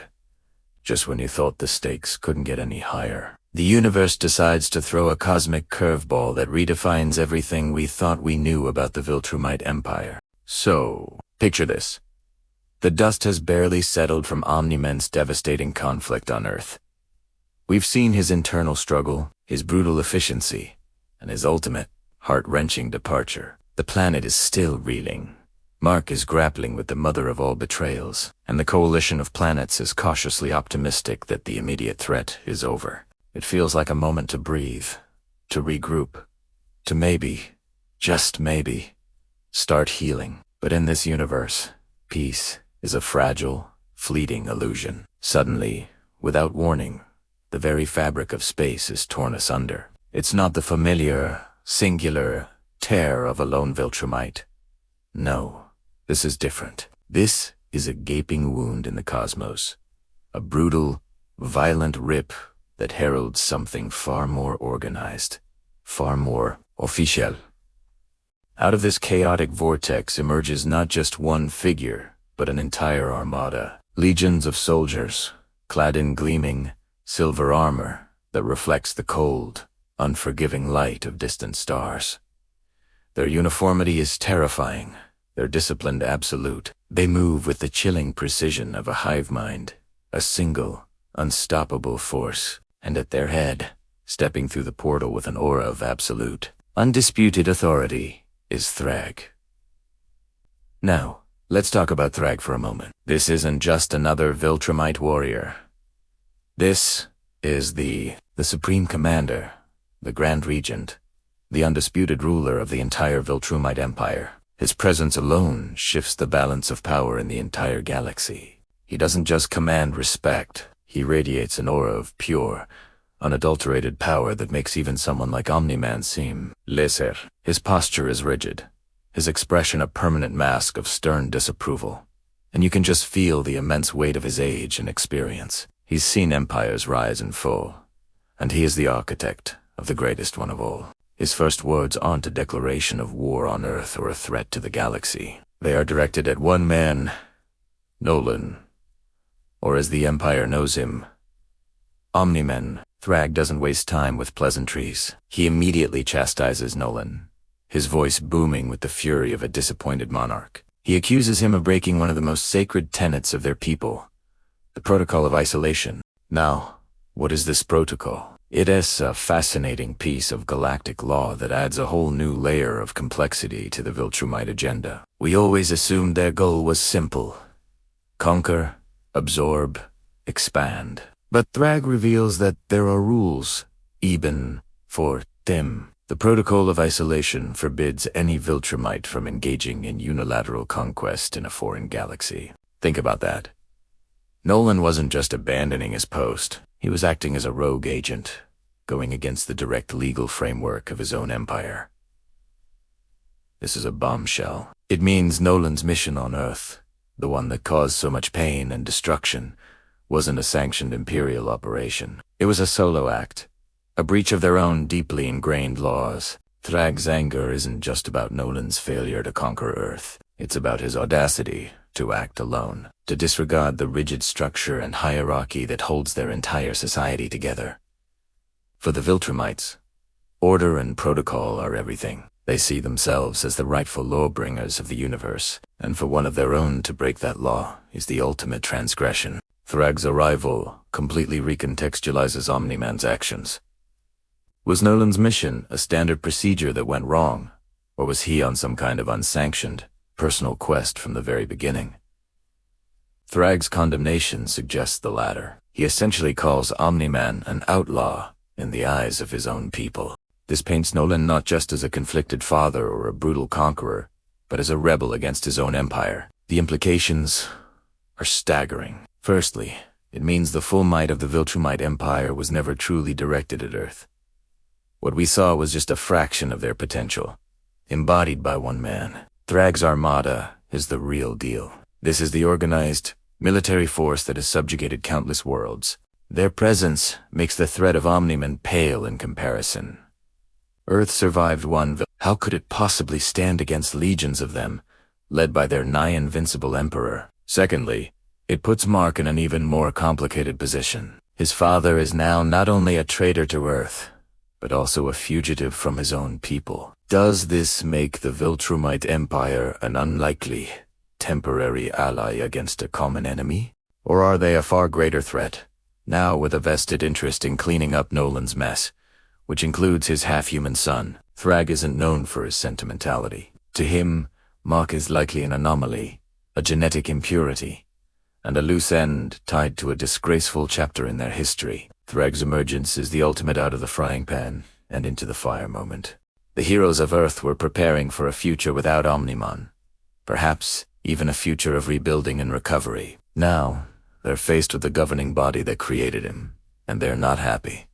Just when you thought the stakes couldn't get any higher, the universe decides to throw a cosmic curveball that redefines everything we thought we knew about the Viltrumite Empire. So, picture this. The dust has barely settled from Omni-Man's devastating conflict on Earth. We've seen his internal struggle, his brutal efficiency, and his ultimate, heart-wrenching departure. The planet is still reeling. Mark is grappling with the mother of all betrayals, and the coalition of planets is cautiously optimistic that the immediate threat is over. It feels like a moment to breathe, to regroup, to maybe, just maybe, start healing. But in this universe, peace is a fragile, fleeting illusion. Suddenly, without warning, the very fabric of space is torn asunder. It's not the familiar, singular tear of a lone Viltrumite. No. This is different. This is a gaping wound in the cosmos. A brutal, violent rip that heralds something far more organized, far more official. Out of this chaotic vortex emerges not just one figure, but an entire armada. Legions of soldiers, clad in gleaming, silver armor that reflects the cold, unforgiving light of distant stars. Their uniformity is terrifying. Their disciplined absolute. They move with the chilling precision of a hive mind, a single, unstoppable force, and at their head, stepping through the portal with an aura of absolute, undisputed authority, is Thrag. Now, let's talk about Thrag for a moment. This isn't just another Viltrumite warrior. This is the Supreme Commander, the Grand Regent, the undisputed ruler of the entire Viltrumite Empire. His presence alone shifts the balance of power in the entire galaxy. He doesn't just command respect, he radiates an aura of pure, unadulterated power that makes even someone like Omni-Man seem lesser. His posture is rigid, his expression a permanent mask of stern disapproval, and you can just feel the immense weight of his age and experience. He's seen empires rise and fall, and he is the architect of the greatest one of all. His first words aren't a declaration of war on Earth or a threat to the galaxy. They are directed at one man, Nolan, or as the Empire knows him, Omni-Man. Thrag doesn't waste time with pleasantries. He immediately chastises Nolan, his voice booming with the fury of a disappointed monarch. He accuses him of breaking one of the most sacred tenets of their people, the Protocol of Isolation. Now, what is this protocol? It is a fascinating piece of galactic law that adds a whole new layer of complexity to the Viltrumite agenda. We always assumed their goal was simple: conquer, absorb, expand. But Thrag reveals that there are rules, even for them. The Protocol of Isolation forbids any Viltrumite from engaging in unilateral conquest in a foreign galaxy. Think about that. Nolan wasn't just abandoning his post, he was acting as a rogue agent, going against the direct legal framework of his own empire. This is a bombshell. It means Nolan's mission on Earth, the one that caused so much pain and destruction, wasn't a sanctioned Imperial operation. It was a solo act, a breach of their own deeply ingrained laws. Thrag's anger isn't just about Nolan's failure to conquer Earth. It's about his audacity to act alone, to disregard the rigid structure and hierarchy that holds their entire society together. For the Viltrumites, order and protocol are everything. They see themselves as the rightful lawbringers of the universe, and for one of their own to break that law is the ultimate transgression. Thrag's arrival completely recontextualizes Omni-Man's actions. Was Nolan's mission a standard procedure that went wrong, or was he on some kind of unsanctioned, personal quest from the very beginning? Thrag's condemnation suggests the latter. He essentially calls Omni-Man an outlaw in the eyes of his own people. This paints Nolan not just as a conflicted father or a brutal conqueror, but as a rebel against his own empire. The implications are staggering. Firstly, it means the full might of the Viltrumite Empire was never truly directed at Earth. What we saw was just a fraction of their potential, embodied by one man. Thrag's armada is the real deal. This is the organized, military force that has subjugated countless worlds. Their presence makes the threat of Omni-Man pale in comparison. Earth survived one how could it possibly stand against legions of them, led by their nigh-invincible emperor? Secondly, it puts Mark in an even more complicated position. His father is now not only a traitor to Earth, but also a fugitive from his own people. Does this make the Viltrumite Empire an unlikely, temporary ally against a common enemy? Or are they a far greater threat, now with a vested interest in cleaning up Nolan's mess, which includes his half-human son? Thrag isn't known for his sentimentality. To him, Mark is likely an anomaly, a genetic impurity, and a loose end tied to a disgraceful chapter in their history. Thrag's emergence is the ultimate out of the frying pan and into the fire moment. The heroes of Earth were preparing for a future without Omni-Man, perhaps even a future of rebuilding and recovery. Now, they're faced with the governing body that created him, and they're not happy.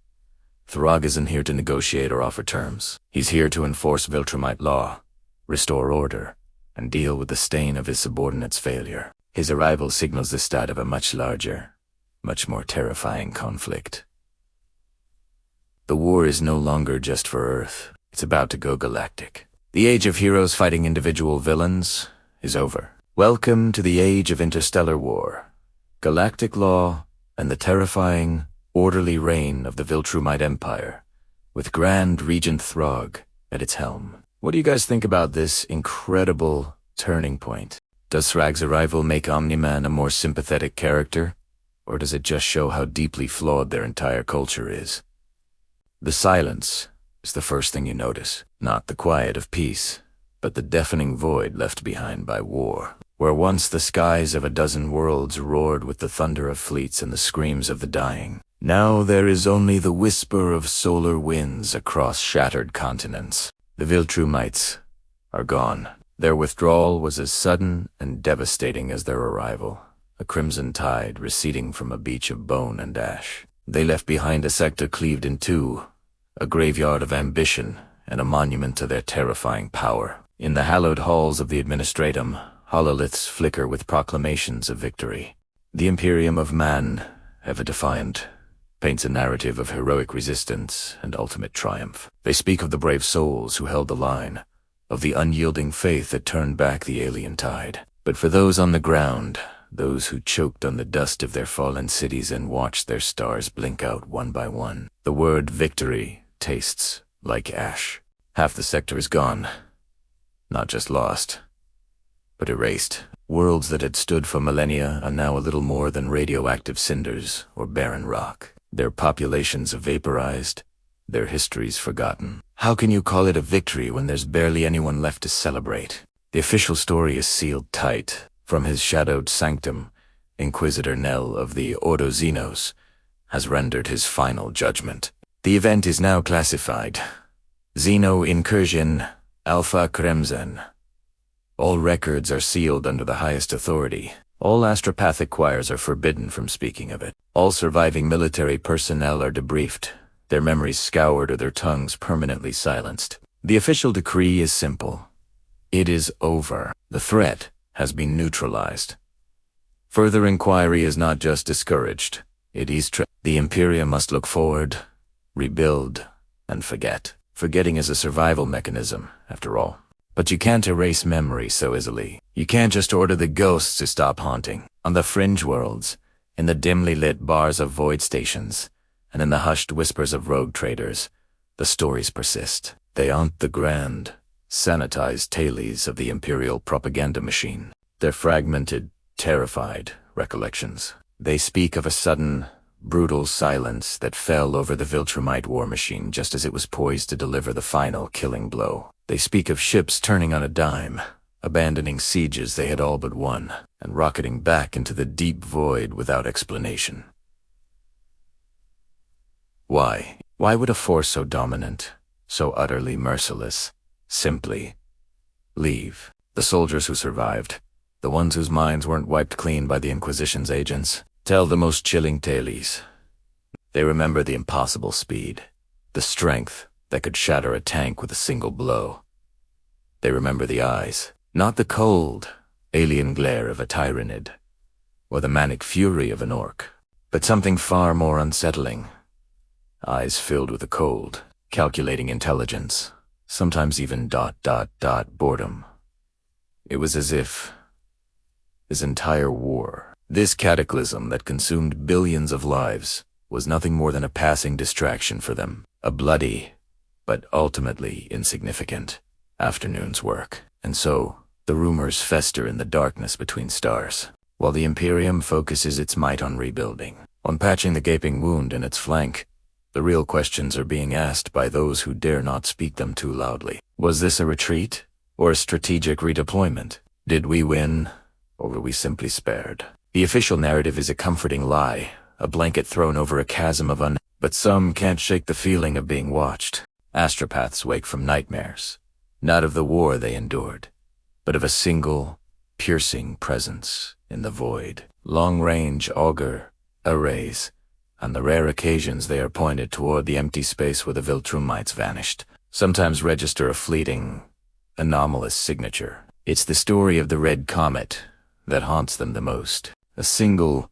Thrag isn't here to negotiate or offer terms. He's here to enforce Viltrumite law, restore order, and deal with the stain of his subordinates' failure. His arrival signals the start of a much larger, much more terrifying conflict. The war is no longer just for Earth. It's about to go galactic. The age of heroes fighting individual villains is over. Welcome to the age of interstellar war, galactic law, and the terrifying, orderly reign of the Viltrumite Empire, with Grand Regent Thrag at its helm. What do you guys think about this incredible turning point? Does Thrag's arrival make Omni-Man a more sympathetic character, or does it just show how deeply flawed their entire culture is? The silence is the first thing you notice, not the quiet of peace, but the deafening void left behind by war. Where once the skies of a dozen worlds roared with the thunder of fleets and the screams of the dying, now there is only the whisper of solar winds across shattered continents. The Viltrumites are gone. Their withdrawal was as sudden and devastating as their arrival, a crimson tide receding from a beach of bone and ash. They left behind a sector cleaved in two, a graveyard of ambition and a monument to their terrifying power. In the hallowed halls of the Administratum, hololiths flicker with proclamations of victory. The Imperium of Man, ever defiant, paints a narrative of heroic resistance and ultimate triumph. They speak of the brave souls who held the line, of the unyielding faith that turned back the alien tide. But for those on the ground, those who choked on the dust of their fallen cities and watched their stars blink out one by one, the word victory tastes like ash. Half the sector is gone. Not just lost, but erased. Worlds that had stood for millennia are now a little more than radioactive cinders or barren rock. Their populations are vaporized, their histories forgotten. How can you call it a victory when there's barely anyone left to celebrate? The official story is sealed tight. From his shadowed sanctum, Inquisitor Nell of the Ordo Xenos has rendered his final judgment. The event is now classified Xeno Incursion Alpha Kremzen. All records are sealed under the highest authority. All astropathic choirs are forbidden from speaking of it. All surviving military personnel are debriefed, their memories scoured or their tongues permanently silenced. The official decree is simple. It is over. The threat has been neutralized. Further inquiry is not just discouraged. It is the Imperium must look forward, rebuild, and forget. Forgetting is a survival mechanism, after all. But you can't erase memory so easily. You can't just order the ghosts to stop haunting. On the fringe worlds, in the dimly lit bars of void stations, and in the hushed whispers of rogue traders, the stories persist. They haunt the grand, sanitized tales of the Imperial propaganda machine. They're fragmented, terrified recollections. They speak of a sudden, brutal silence that fell over the Viltrumite war machine just as it was poised to deliver the final killing blow. They speak of ships turning on a dime, abandoning sieges they had all but won, and rocketing back into the deep void without explanation. Why? Why would a force so dominant, so utterly merciless, simply leave? The soldiers who survived, the ones whose minds weren't wiped clean by the Inquisition's agents, tell the most chilling tales. They remember the impossible speed, the strength that could shatter a tank with a single blow. They remember the eyes, not the cold, alien glare of a tyrannid, or the manic fury of an orc, but something far more unsettling. Eyes filled with a cold, calculating intelligence, sometimes even ... boredom. It was as if this entire war, this cataclysm that consumed billions of lives, was nothing more than a passing distraction for them, a bloody, but ultimately insignificant, afternoon's work. And so, the rumors fester in the darkness between stars, while the Imperium focuses its might on rebuilding, on patching the gaping wound in its flank. The real questions are being asked by those who dare not speak them too loudly. Was this a retreat, or a strategic redeployment? Did we win, or were we simply spared? The official narrative is a comforting lie, a blanket thrown over a chasm of but some can't shake the feeling of being watched. Astropaths wake from nightmares, not of the war they endured, but of a single, piercing presence in the void. Long-range auger arrays. On the rare occasions they are pointed toward the empty space where the Viltrumites vanished, sometimes register a fleeting, anomalous signature. It's the story of the red comet that haunts them the most. A single,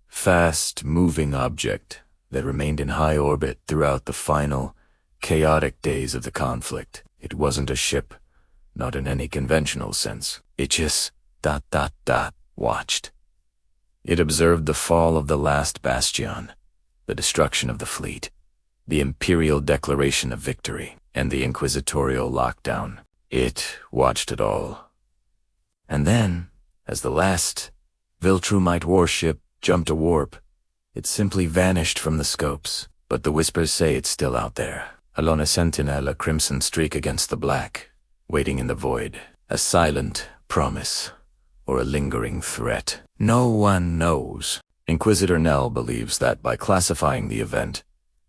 fast-moving object that remained in high orbit throughout the final, chaotic days of the conflict. It wasn't a ship, not in any conventional sense. It just ... watched. It observed the fall of the last bastion, the destruction of the fleet, the imperial declaration of victory, and the inquisitorial lockdown. It watched it all. And then, as the last Viltrumite warship jumped a warp, it simply vanished from the scopes. but the whispers say it's still out there. A lone sentinel, a crimson streak against the black, waiting in the void. A silent promise, or a lingering threat. No one knows. Inquisitor Nell believes that by classifying the event,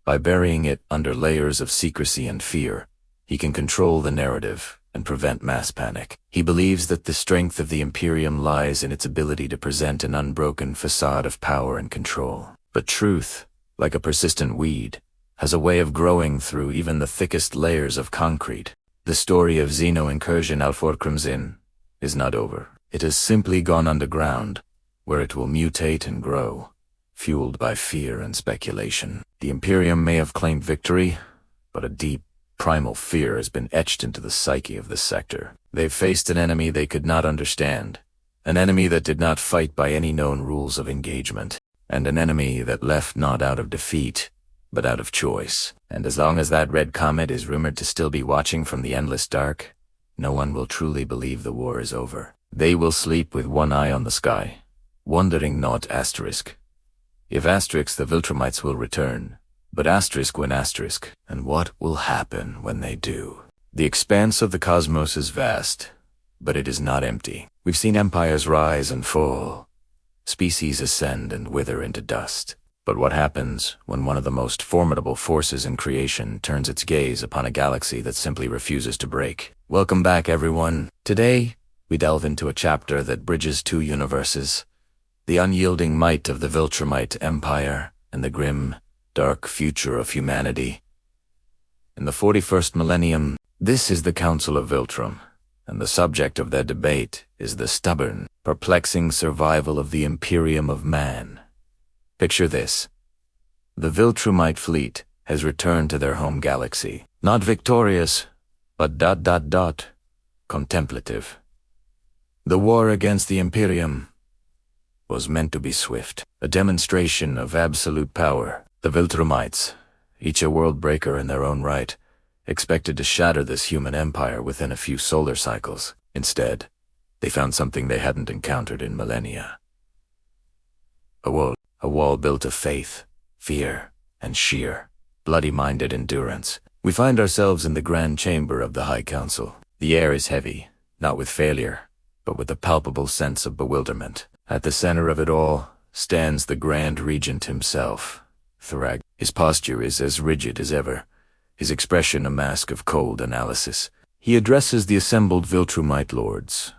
by burying it under layers of secrecy and fear, he can control the narrative and prevent mass panic. He believes that the strength of the Imperium lies in its ability to present an unbroken facade of power and control. But truth, like a persistent weed, has a way of growing through even the thickest layers of concrete. The story of Xeno incursion at Viltrum's Inn is not over. It has simply gone underground, where it will mutate and grow, fueled by fear and speculation. The Imperium may have claimed victory, but a deep, primal fear has been etched into the psyche of this sector. They've faced an enemy they could not understand, an enemy that did not fight by any known rules of engagement, and an enemy that left not out of defeat, but out of choice. And as long as that red comet is rumored to still be watching from the endless dark, no one will truly believe the war is over. They will sleep with one eye on the sky, wondering not asterisk. If asterisk, the Viltrumites will return, but asterisk when asterisk, and what will happen when they do? The expanse of the cosmos is vast, but it is not empty. We've seen empires rise and fall, species ascend and wither into dust. But what happens when one of the most formidable forces in creation turns its gaze upon a galaxy that simply refuses to break? Welcome back, everyone. Today, we delve into a chapter that bridges two universes, the unyielding might of the Viltrumite Empire and the grim, dark future of humanity. In the 41st millennium, this is the Council of Viltrum, and the subject of their debate is the stubborn, perplexing survival of the Imperium of man. Picture this. The Viltrumite fleet has returned to their home galaxy, not victorious, but contemplative. The war against the Imperium was meant to be swift, a demonstration of absolute power. The Viltrumites, each a world breaker in their own right, expected to shatter this human empire within a few solar cycles. Instead, they found something they hadn't encountered in millennia. A wall built of faith, fear, and sheer, bloody-minded endurance. We find ourselves in the grand chamber of the High Council. The air is heavy, not with failure, but with a palpable sense of bewilderment. At the center of it all stands the Grand Regent himself, Thrag. His posture is as rigid as ever, his expression a mask of cold analysis. He addresses the assembled Viltrumite lords,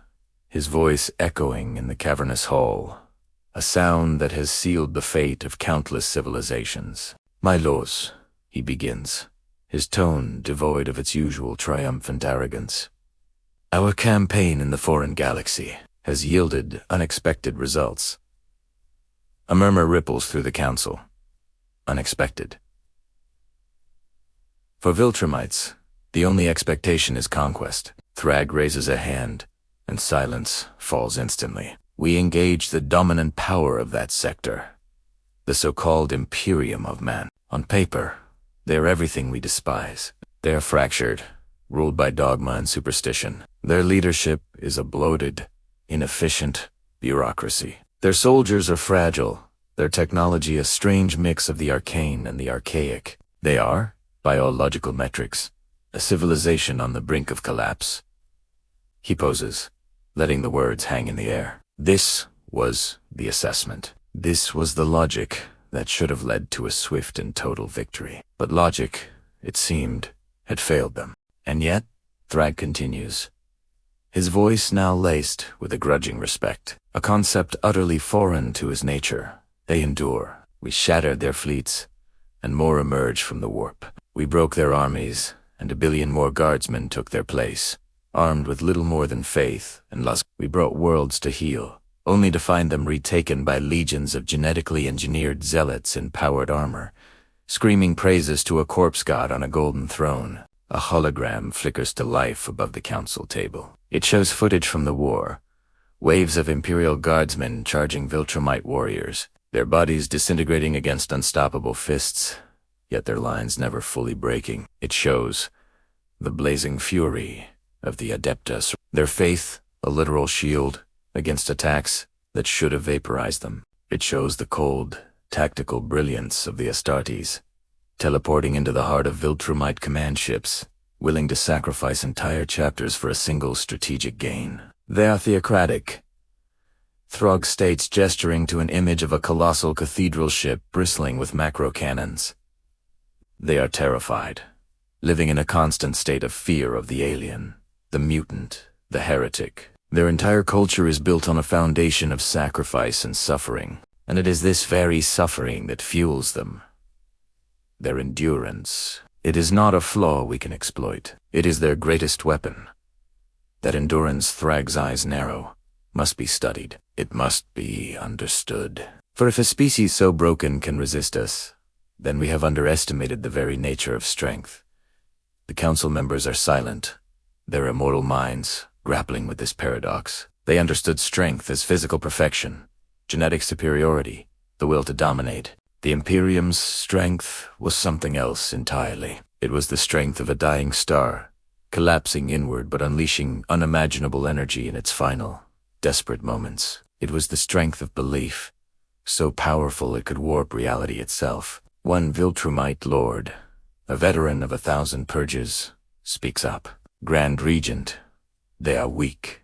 his voice echoing in the cavernous hall, a sound that has sealed the fate of countless civilizations. "My lords," he begins, his tone devoid of its usual triumphant arrogance. "Our campaign in the foreign galaxy has yielded unexpected results." A murmur ripples through the council. Unexpected. For Viltrumites, the only expectation is conquest. Thrag raises a hand, and silence falls instantly. We engage the dominant power of that sector, the so-called Imperium of man. On paper, they are everything we despise. They are fractured, ruled by dogma and superstition. Their leadership is a bloated, inefficient bureaucracy. Their soldiers are fragile, their technology a strange mix of the arcane and the archaic. They are, by all logical metrics, a civilization on the brink of collapse. He poses, letting the words hang in the air. This was the assessment. This was the logic that should have led to a swift and total victory. But logic, it seemed, had failed them. And yet, Thrag continues, his voice now laced with a grudging respect, a concept utterly foreign to his nature. They endure. We shattered their fleets, and more emerged from the warp. We broke their armies, and 1 billion more guardsmen took their place, armed with little more than faith and lust. We brought worlds to heal, only to find them retaken by legions of genetically engineered zealots in powered armor, screaming praises to a corpse god on a golden throne. A hologram flickers to life above the council table. It shows footage from the war, waves of Imperial guardsmen charging Viltrumite warriors, their bodies disintegrating against unstoppable fists, yet their lines never fully breaking. It shows the blazing fury of the Adeptus, their faith a literal shield against attacks that should have vaporized them. It shows the cold, tactical brilliance of the Astartes, teleporting into the heart of Viltrumite command ships, willing to sacrifice entire chapters for a single strategic gain. They are theocratic. Thrag states, gesturing to an image of a colossal cathedral ship bristling with macro cannons. They are terrified, living in a constant state of fear of the alien, the mutant, the heretic. Their entire culture is built on a foundation of sacrifice and suffering, and it is this very suffering that fuels them. Their endurance. It is not a flaw we can exploit. It is their greatest weapon. That endurance, Thrag's eyes narrow, must be studied. It must be understood. For if a species so broken can resist us, then we have underestimated the very nature of strength. The council members are silent, their immortal minds grappling with this paradox. They understood strength as physical perfection, genetic superiority, the will to dominate. The Imperium's strength was something else entirely. It was the strength of a dying star, collapsing inward but unleashing unimaginable energy in its final, desperate moments. It was the strength of belief, so powerful it could warp reality itself. One Viltrumite lord, a veteran of 1,000 purges, speaks up. Grand Regent, they are weak.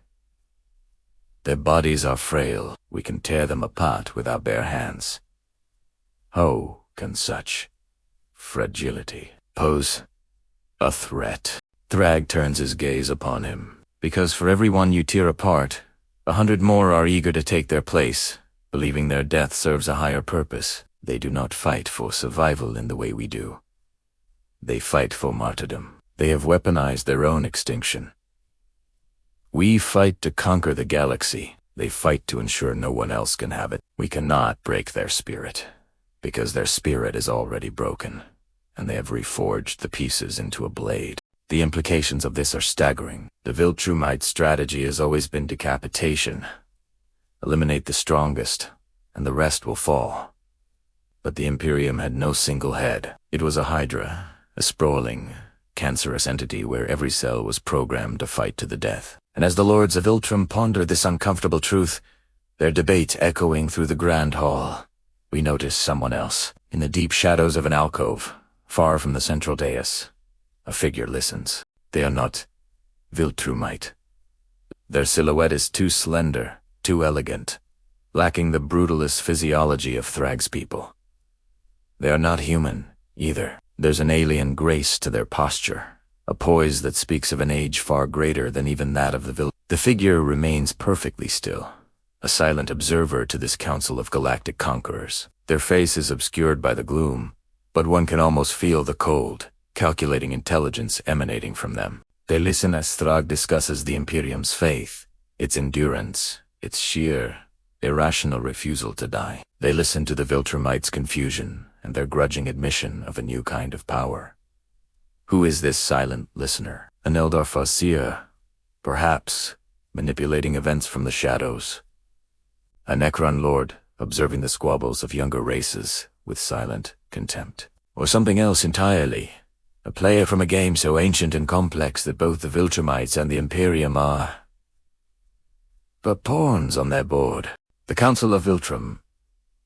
Their bodies are frail. We can tear them apart with our bare hands. How can such fragility pose a threat? Thrag turns his gaze upon him. Because for every one you tear apart, 100 more are eager to take their place, believing their death serves a higher purpose. They do not fight for survival in the way we do. They fight for martyrdom. They have weaponized their own extinction. We fight to conquer the galaxy. They fight to ensure no one else can have it. We cannot break their spirit, because their spirit is already broken, and they have reforged the pieces into a blade. The implications of this are staggering. The Viltrumite strategy has always been decapitation. Eliminate the strongest, and the rest will fall. But the Imperium had no single head. It was a hydra, a sprawling, cancerous entity where every cell was programmed to fight to the death. And as the lords of Viltrum pondered this uncomfortable truth, their debate echoing through the grand hall, we notice someone else. In the deep shadows of an alcove, far from the central dais, a figure listens. They are not Viltrumite. Their silhouette is too slender, too elegant, lacking the brutalist physiology of Thrag's people. They are not human, either. There's an alien grace to their posture, a poise that speaks of an age far greater than even that of the The figure remains perfectly still, a silent observer to this council of galactic conquerors. Their face is obscured by the gloom, but one can almost feel the cold, calculating intelligence emanating from them. They listen as Thrag discusses the Imperium's faith, its endurance, its sheer, irrational refusal to die. They listen to the Viltrumites' confusion and their grudging admission of a new kind of power. Who is this silent listener? An Eldar Fasir, perhaps, manipulating events from the shadows. A Necron lord, observing the squabbles of younger races with silent contempt. Or something else entirely. A player from a game so ancient and complex that both the Viltrumites and the Imperium are but pawns on their board. The Council of Viltrum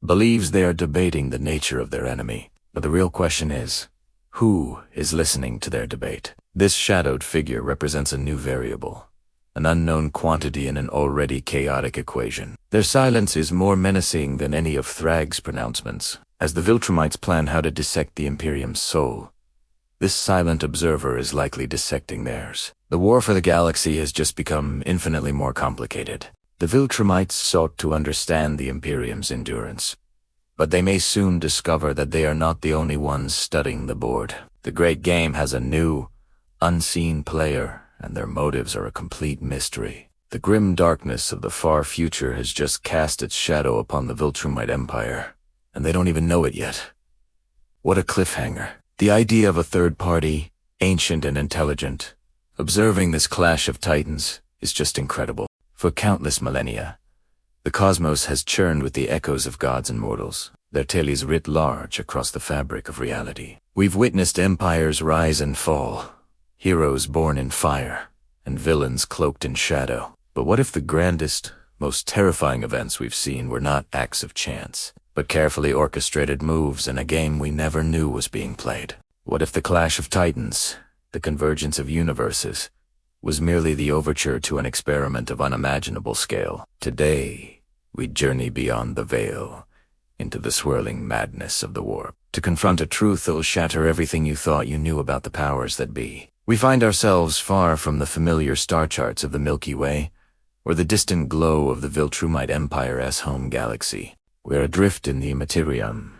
believes they are debating the nature of their enemy, but the real question is, who is listening to their debate? This shadowed figure represents a new variable, an unknown quantity in an already chaotic equation. Their silence is more menacing than any of Thrag's pronouncements. As the Viltrumites plan how to dissect the Imperium's soul, this silent observer is likely dissecting theirs. The war for the galaxy has just become infinitely more complicated. The Viltrumites sought to understand the Imperium's endurance, but they may soon discover that they are not the only ones studying the board. The great game has a new, unseen player, and their motives are a complete mystery. The grim darkness of the far future has just cast its shadow upon the Viltrumite Empire, and they don't even know it yet. What a cliffhanger. The idea of a third party, ancient and intelligent, observing this clash of titans is just incredible. For countless millennia, the cosmos has churned with the echoes of gods and mortals, their tales writ large across the fabric of reality. We've witnessed empires rise and fall, heroes born in fire, and villains cloaked in shadow. But what if the grandest, most terrifying events we've seen were not acts of chance, but but carefully orchestrated moves in a game we never knew was being played. What if the clash of titans, the convergence of universes, was merely the overture to an experiment of unimaginable scale? Today, we journey beyond the veil, into the swirling madness of the warp, to confront a truth that will shatter everything you thought you knew about the powers that be. We find ourselves far from the familiar star charts of the Milky Way, or the distant glow of the Viltrumite Empire's home galaxy. We're adrift in the Imperium,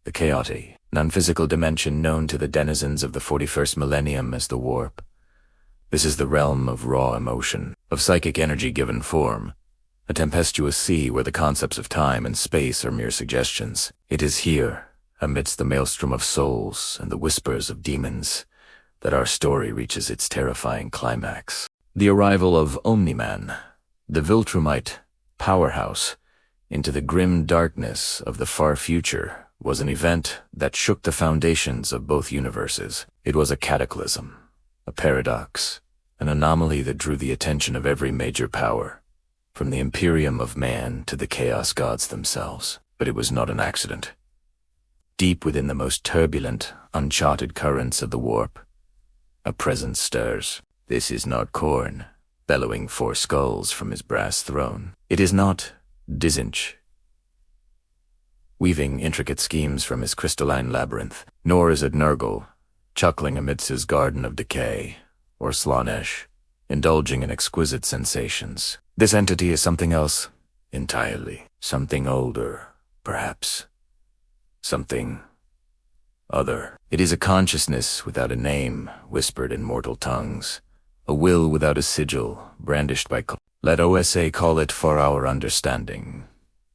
the chaotic, non-physical dimension known to the denizens of the 41st millennium as the warp. This is the realm of raw emotion, of psychic energy given form, a tempestuous sea where the concepts of time and space are mere suggestions. It is here, amidst the maelstrom of souls and the whispers of demons, that our story reaches its terrifying climax. The arrival of Omni-Man, the Viltrumite powerhouse, into the grim darkness of the far future, was an event that shook the foundations of both universes. It was a cataclysm, a paradox, an anomaly that drew the attention of every major power, from the Imperium of man to the Chaos Gods themselves. But it was not an accident. Deep within the most turbulent, uncharted currents of the warp, a presence stirs. This is not Khorne, bellowing 4 skulls from his brass throne. It is not Dizinch, weaving intricate schemes from his crystalline labyrinth. Nor is it Nurgle, chuckling amidst his garden of decay, or Slaanesh, indulging in exquisite sensations. This entity is something else entirely. Something older, perhaps. Something other. It is a consciousness without a name, whispered in mortal tongues. A will without a sigil, brandished by let OSA call it for our understanding,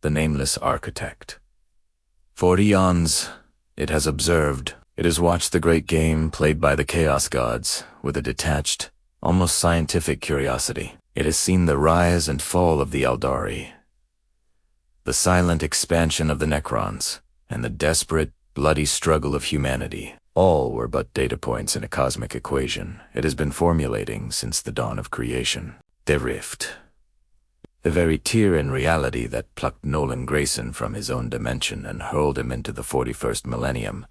the nameless architect. For eons, it has observed, it has watched the great game played by the Chaos Gods with a detached, almost scientific curiosity. It has seen the rise and fall of the Eldari, the silent expansion of the Necrons, and the desperate, bloody struggle of humanity. All were but data points in a cosmic equation it has been formulating since the dawn of creation. The rift, the very tear in reality that plucked Nolan Grayson from his own dimension and hurled him into the 41st millennium,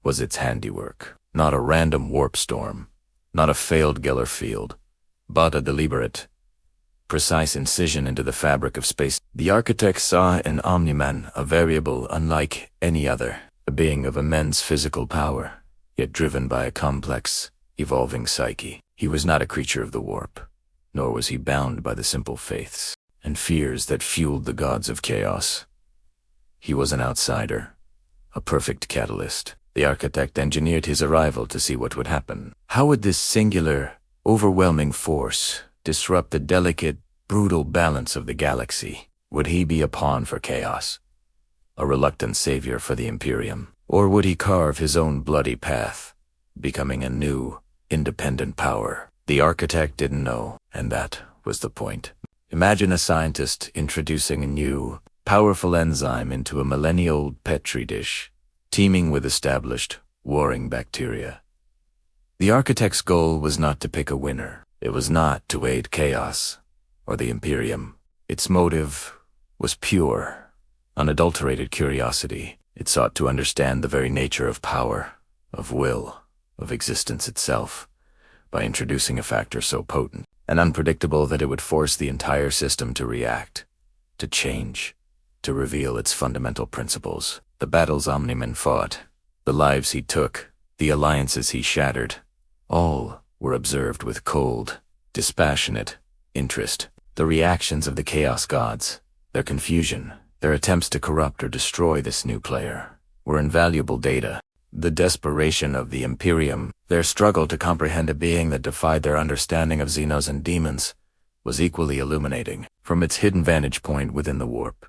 was its handiwork. Not a random warp storm, not a failed Geller field, but a deliberate, precise incision into the fabric of space. The architect saw in Omni-Man a variable unlike any other, a being of immense physical power, yet driven by a complex, evolving psyche. He was not a creature of the warp, nor was he bound by the simple faiths and fears that fueled the gods of chaos. He was an outsider, a perfect catalyst. The architect engineered his arrival to see what would happen. How would this singular, overwhelming force disrupt the delicate, brutal balance of the galaxy? Would he be a pawn for chaos, a reluctant savior for the Imperium? Or would he carve his own bloody path, becoming a new, independent power? The architect didn't know, and that was the point. Imagine a scientist introducing a new, powerful enzyme into a millennial petri dish, teeming with established, warring bacteria. The architect's goal was not to pick a winner. It was not to aid chaos, or the Imperium. Its motive was pure, unadulterated curiosity. It sought to understand the very nature of power, of will, of existence itself, by introducing a factor so potent and unpredictable that it would force the entire system to react, to change, to reveal its fundamental principles. The battles Omni-Man fought, the lives he took, the alliances he shattered, all were observed with cold, dispassionate interest. The reactions of the Chaos Gods, their confusion, their attempts to corrupt or destroy this new player, were invaluable data. The desperation of the Imperium, their struggle to comprehend a being that defied their understanding of Xenos and demons, was equally illuminating. From its hidden vantage point within the warp,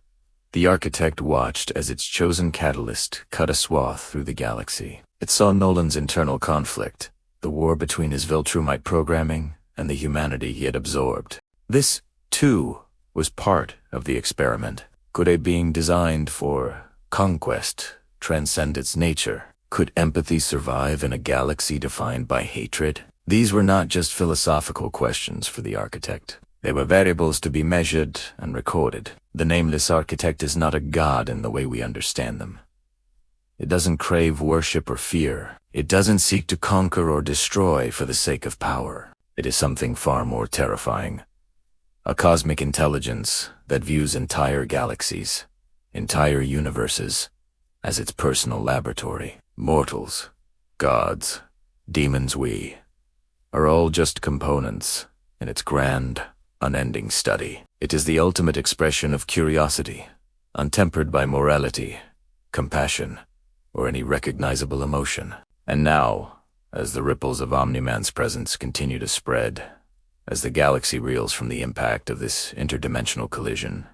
the architect watched as its chosen catalyst cut a swath through the galaxy. It saw Nolan's internal conflict, the war between his Viltrumite programming and the humanity he had absorbed. This, too, was part of the experiment. Could a being designed for conquest transcend its nature? Could empathy survive in a galaxy defined by hatred? These were not just philosophical questions for the architect. They were variables to be measured and recorded. The nameless architect is not a god in the way we understand them. It doesn't crave worship or fear. It doesn't seek to conquer or destroy for the sake of power. It is something far more terrifying. A cosmic intelligence that views entire galaxies, entire universes, as its personal laboratory. Mortals, gods, demons we, are all just components in its grand, unending study. It is the ultimate expression of curiosity, untempered by morality, compassion, or any recognizable emotion. And now, as the ripples of Omni-Man's presence continue to spread, as the galaxy reels from the impact of this interdimensional collision,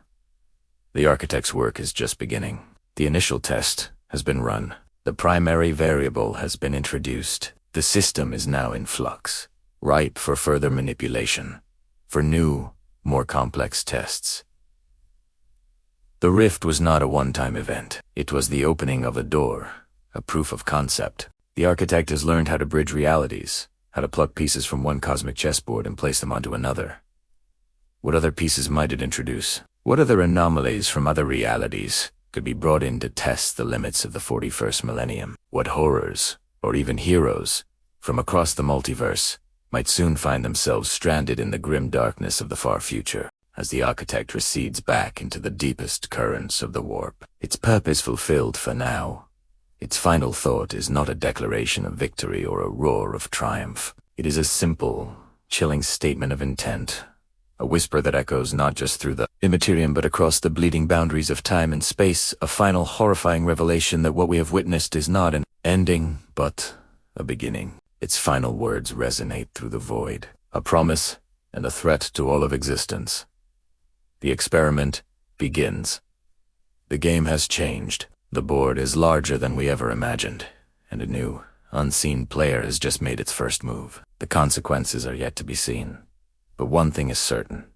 the architect's work is just beginning. The initial test has been run. The primary variable has been introduced. The system is now in flux, ripe for further manipulation, for new, more complex tests. The rift was not a one-time event. It was the opening of a door, a proof of concept. The architect has learned how to bridge realities, how to pluck pieces from one cosmic chessboard and place them onto another. What other pieces might it introduce? What other anomalies from other realities could be brought in to test the limits of the 41st millennium? What horrors, or even heroes, from across the multiverse might soon find themselves stranded in the grim darkness of the far future, as the architect recedes back into the deepest currents of the warp. Its purpose fulfilled for now. Its final thought is not a declaration of victory or a roar of triumph. It is a simple, chilling statement of intent, a whisper that echoes not just through the Imperium but across the bleeding boundaries of time and space, a final horrifying revelation that what we have witnessed is not an ending, but a beginning. Its final words resonate through the void, a promise and a threat to all of existence. The experiment begins. The game has changed. The board is larger than we ever imagined, and a new, unseen player has just made its first move. The consequences are yet to be seen. But one thing is certain.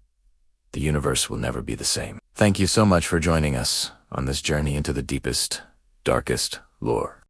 The universe will never be the same. Thank you so much for joining us on this journey into the deepest, darkest lore.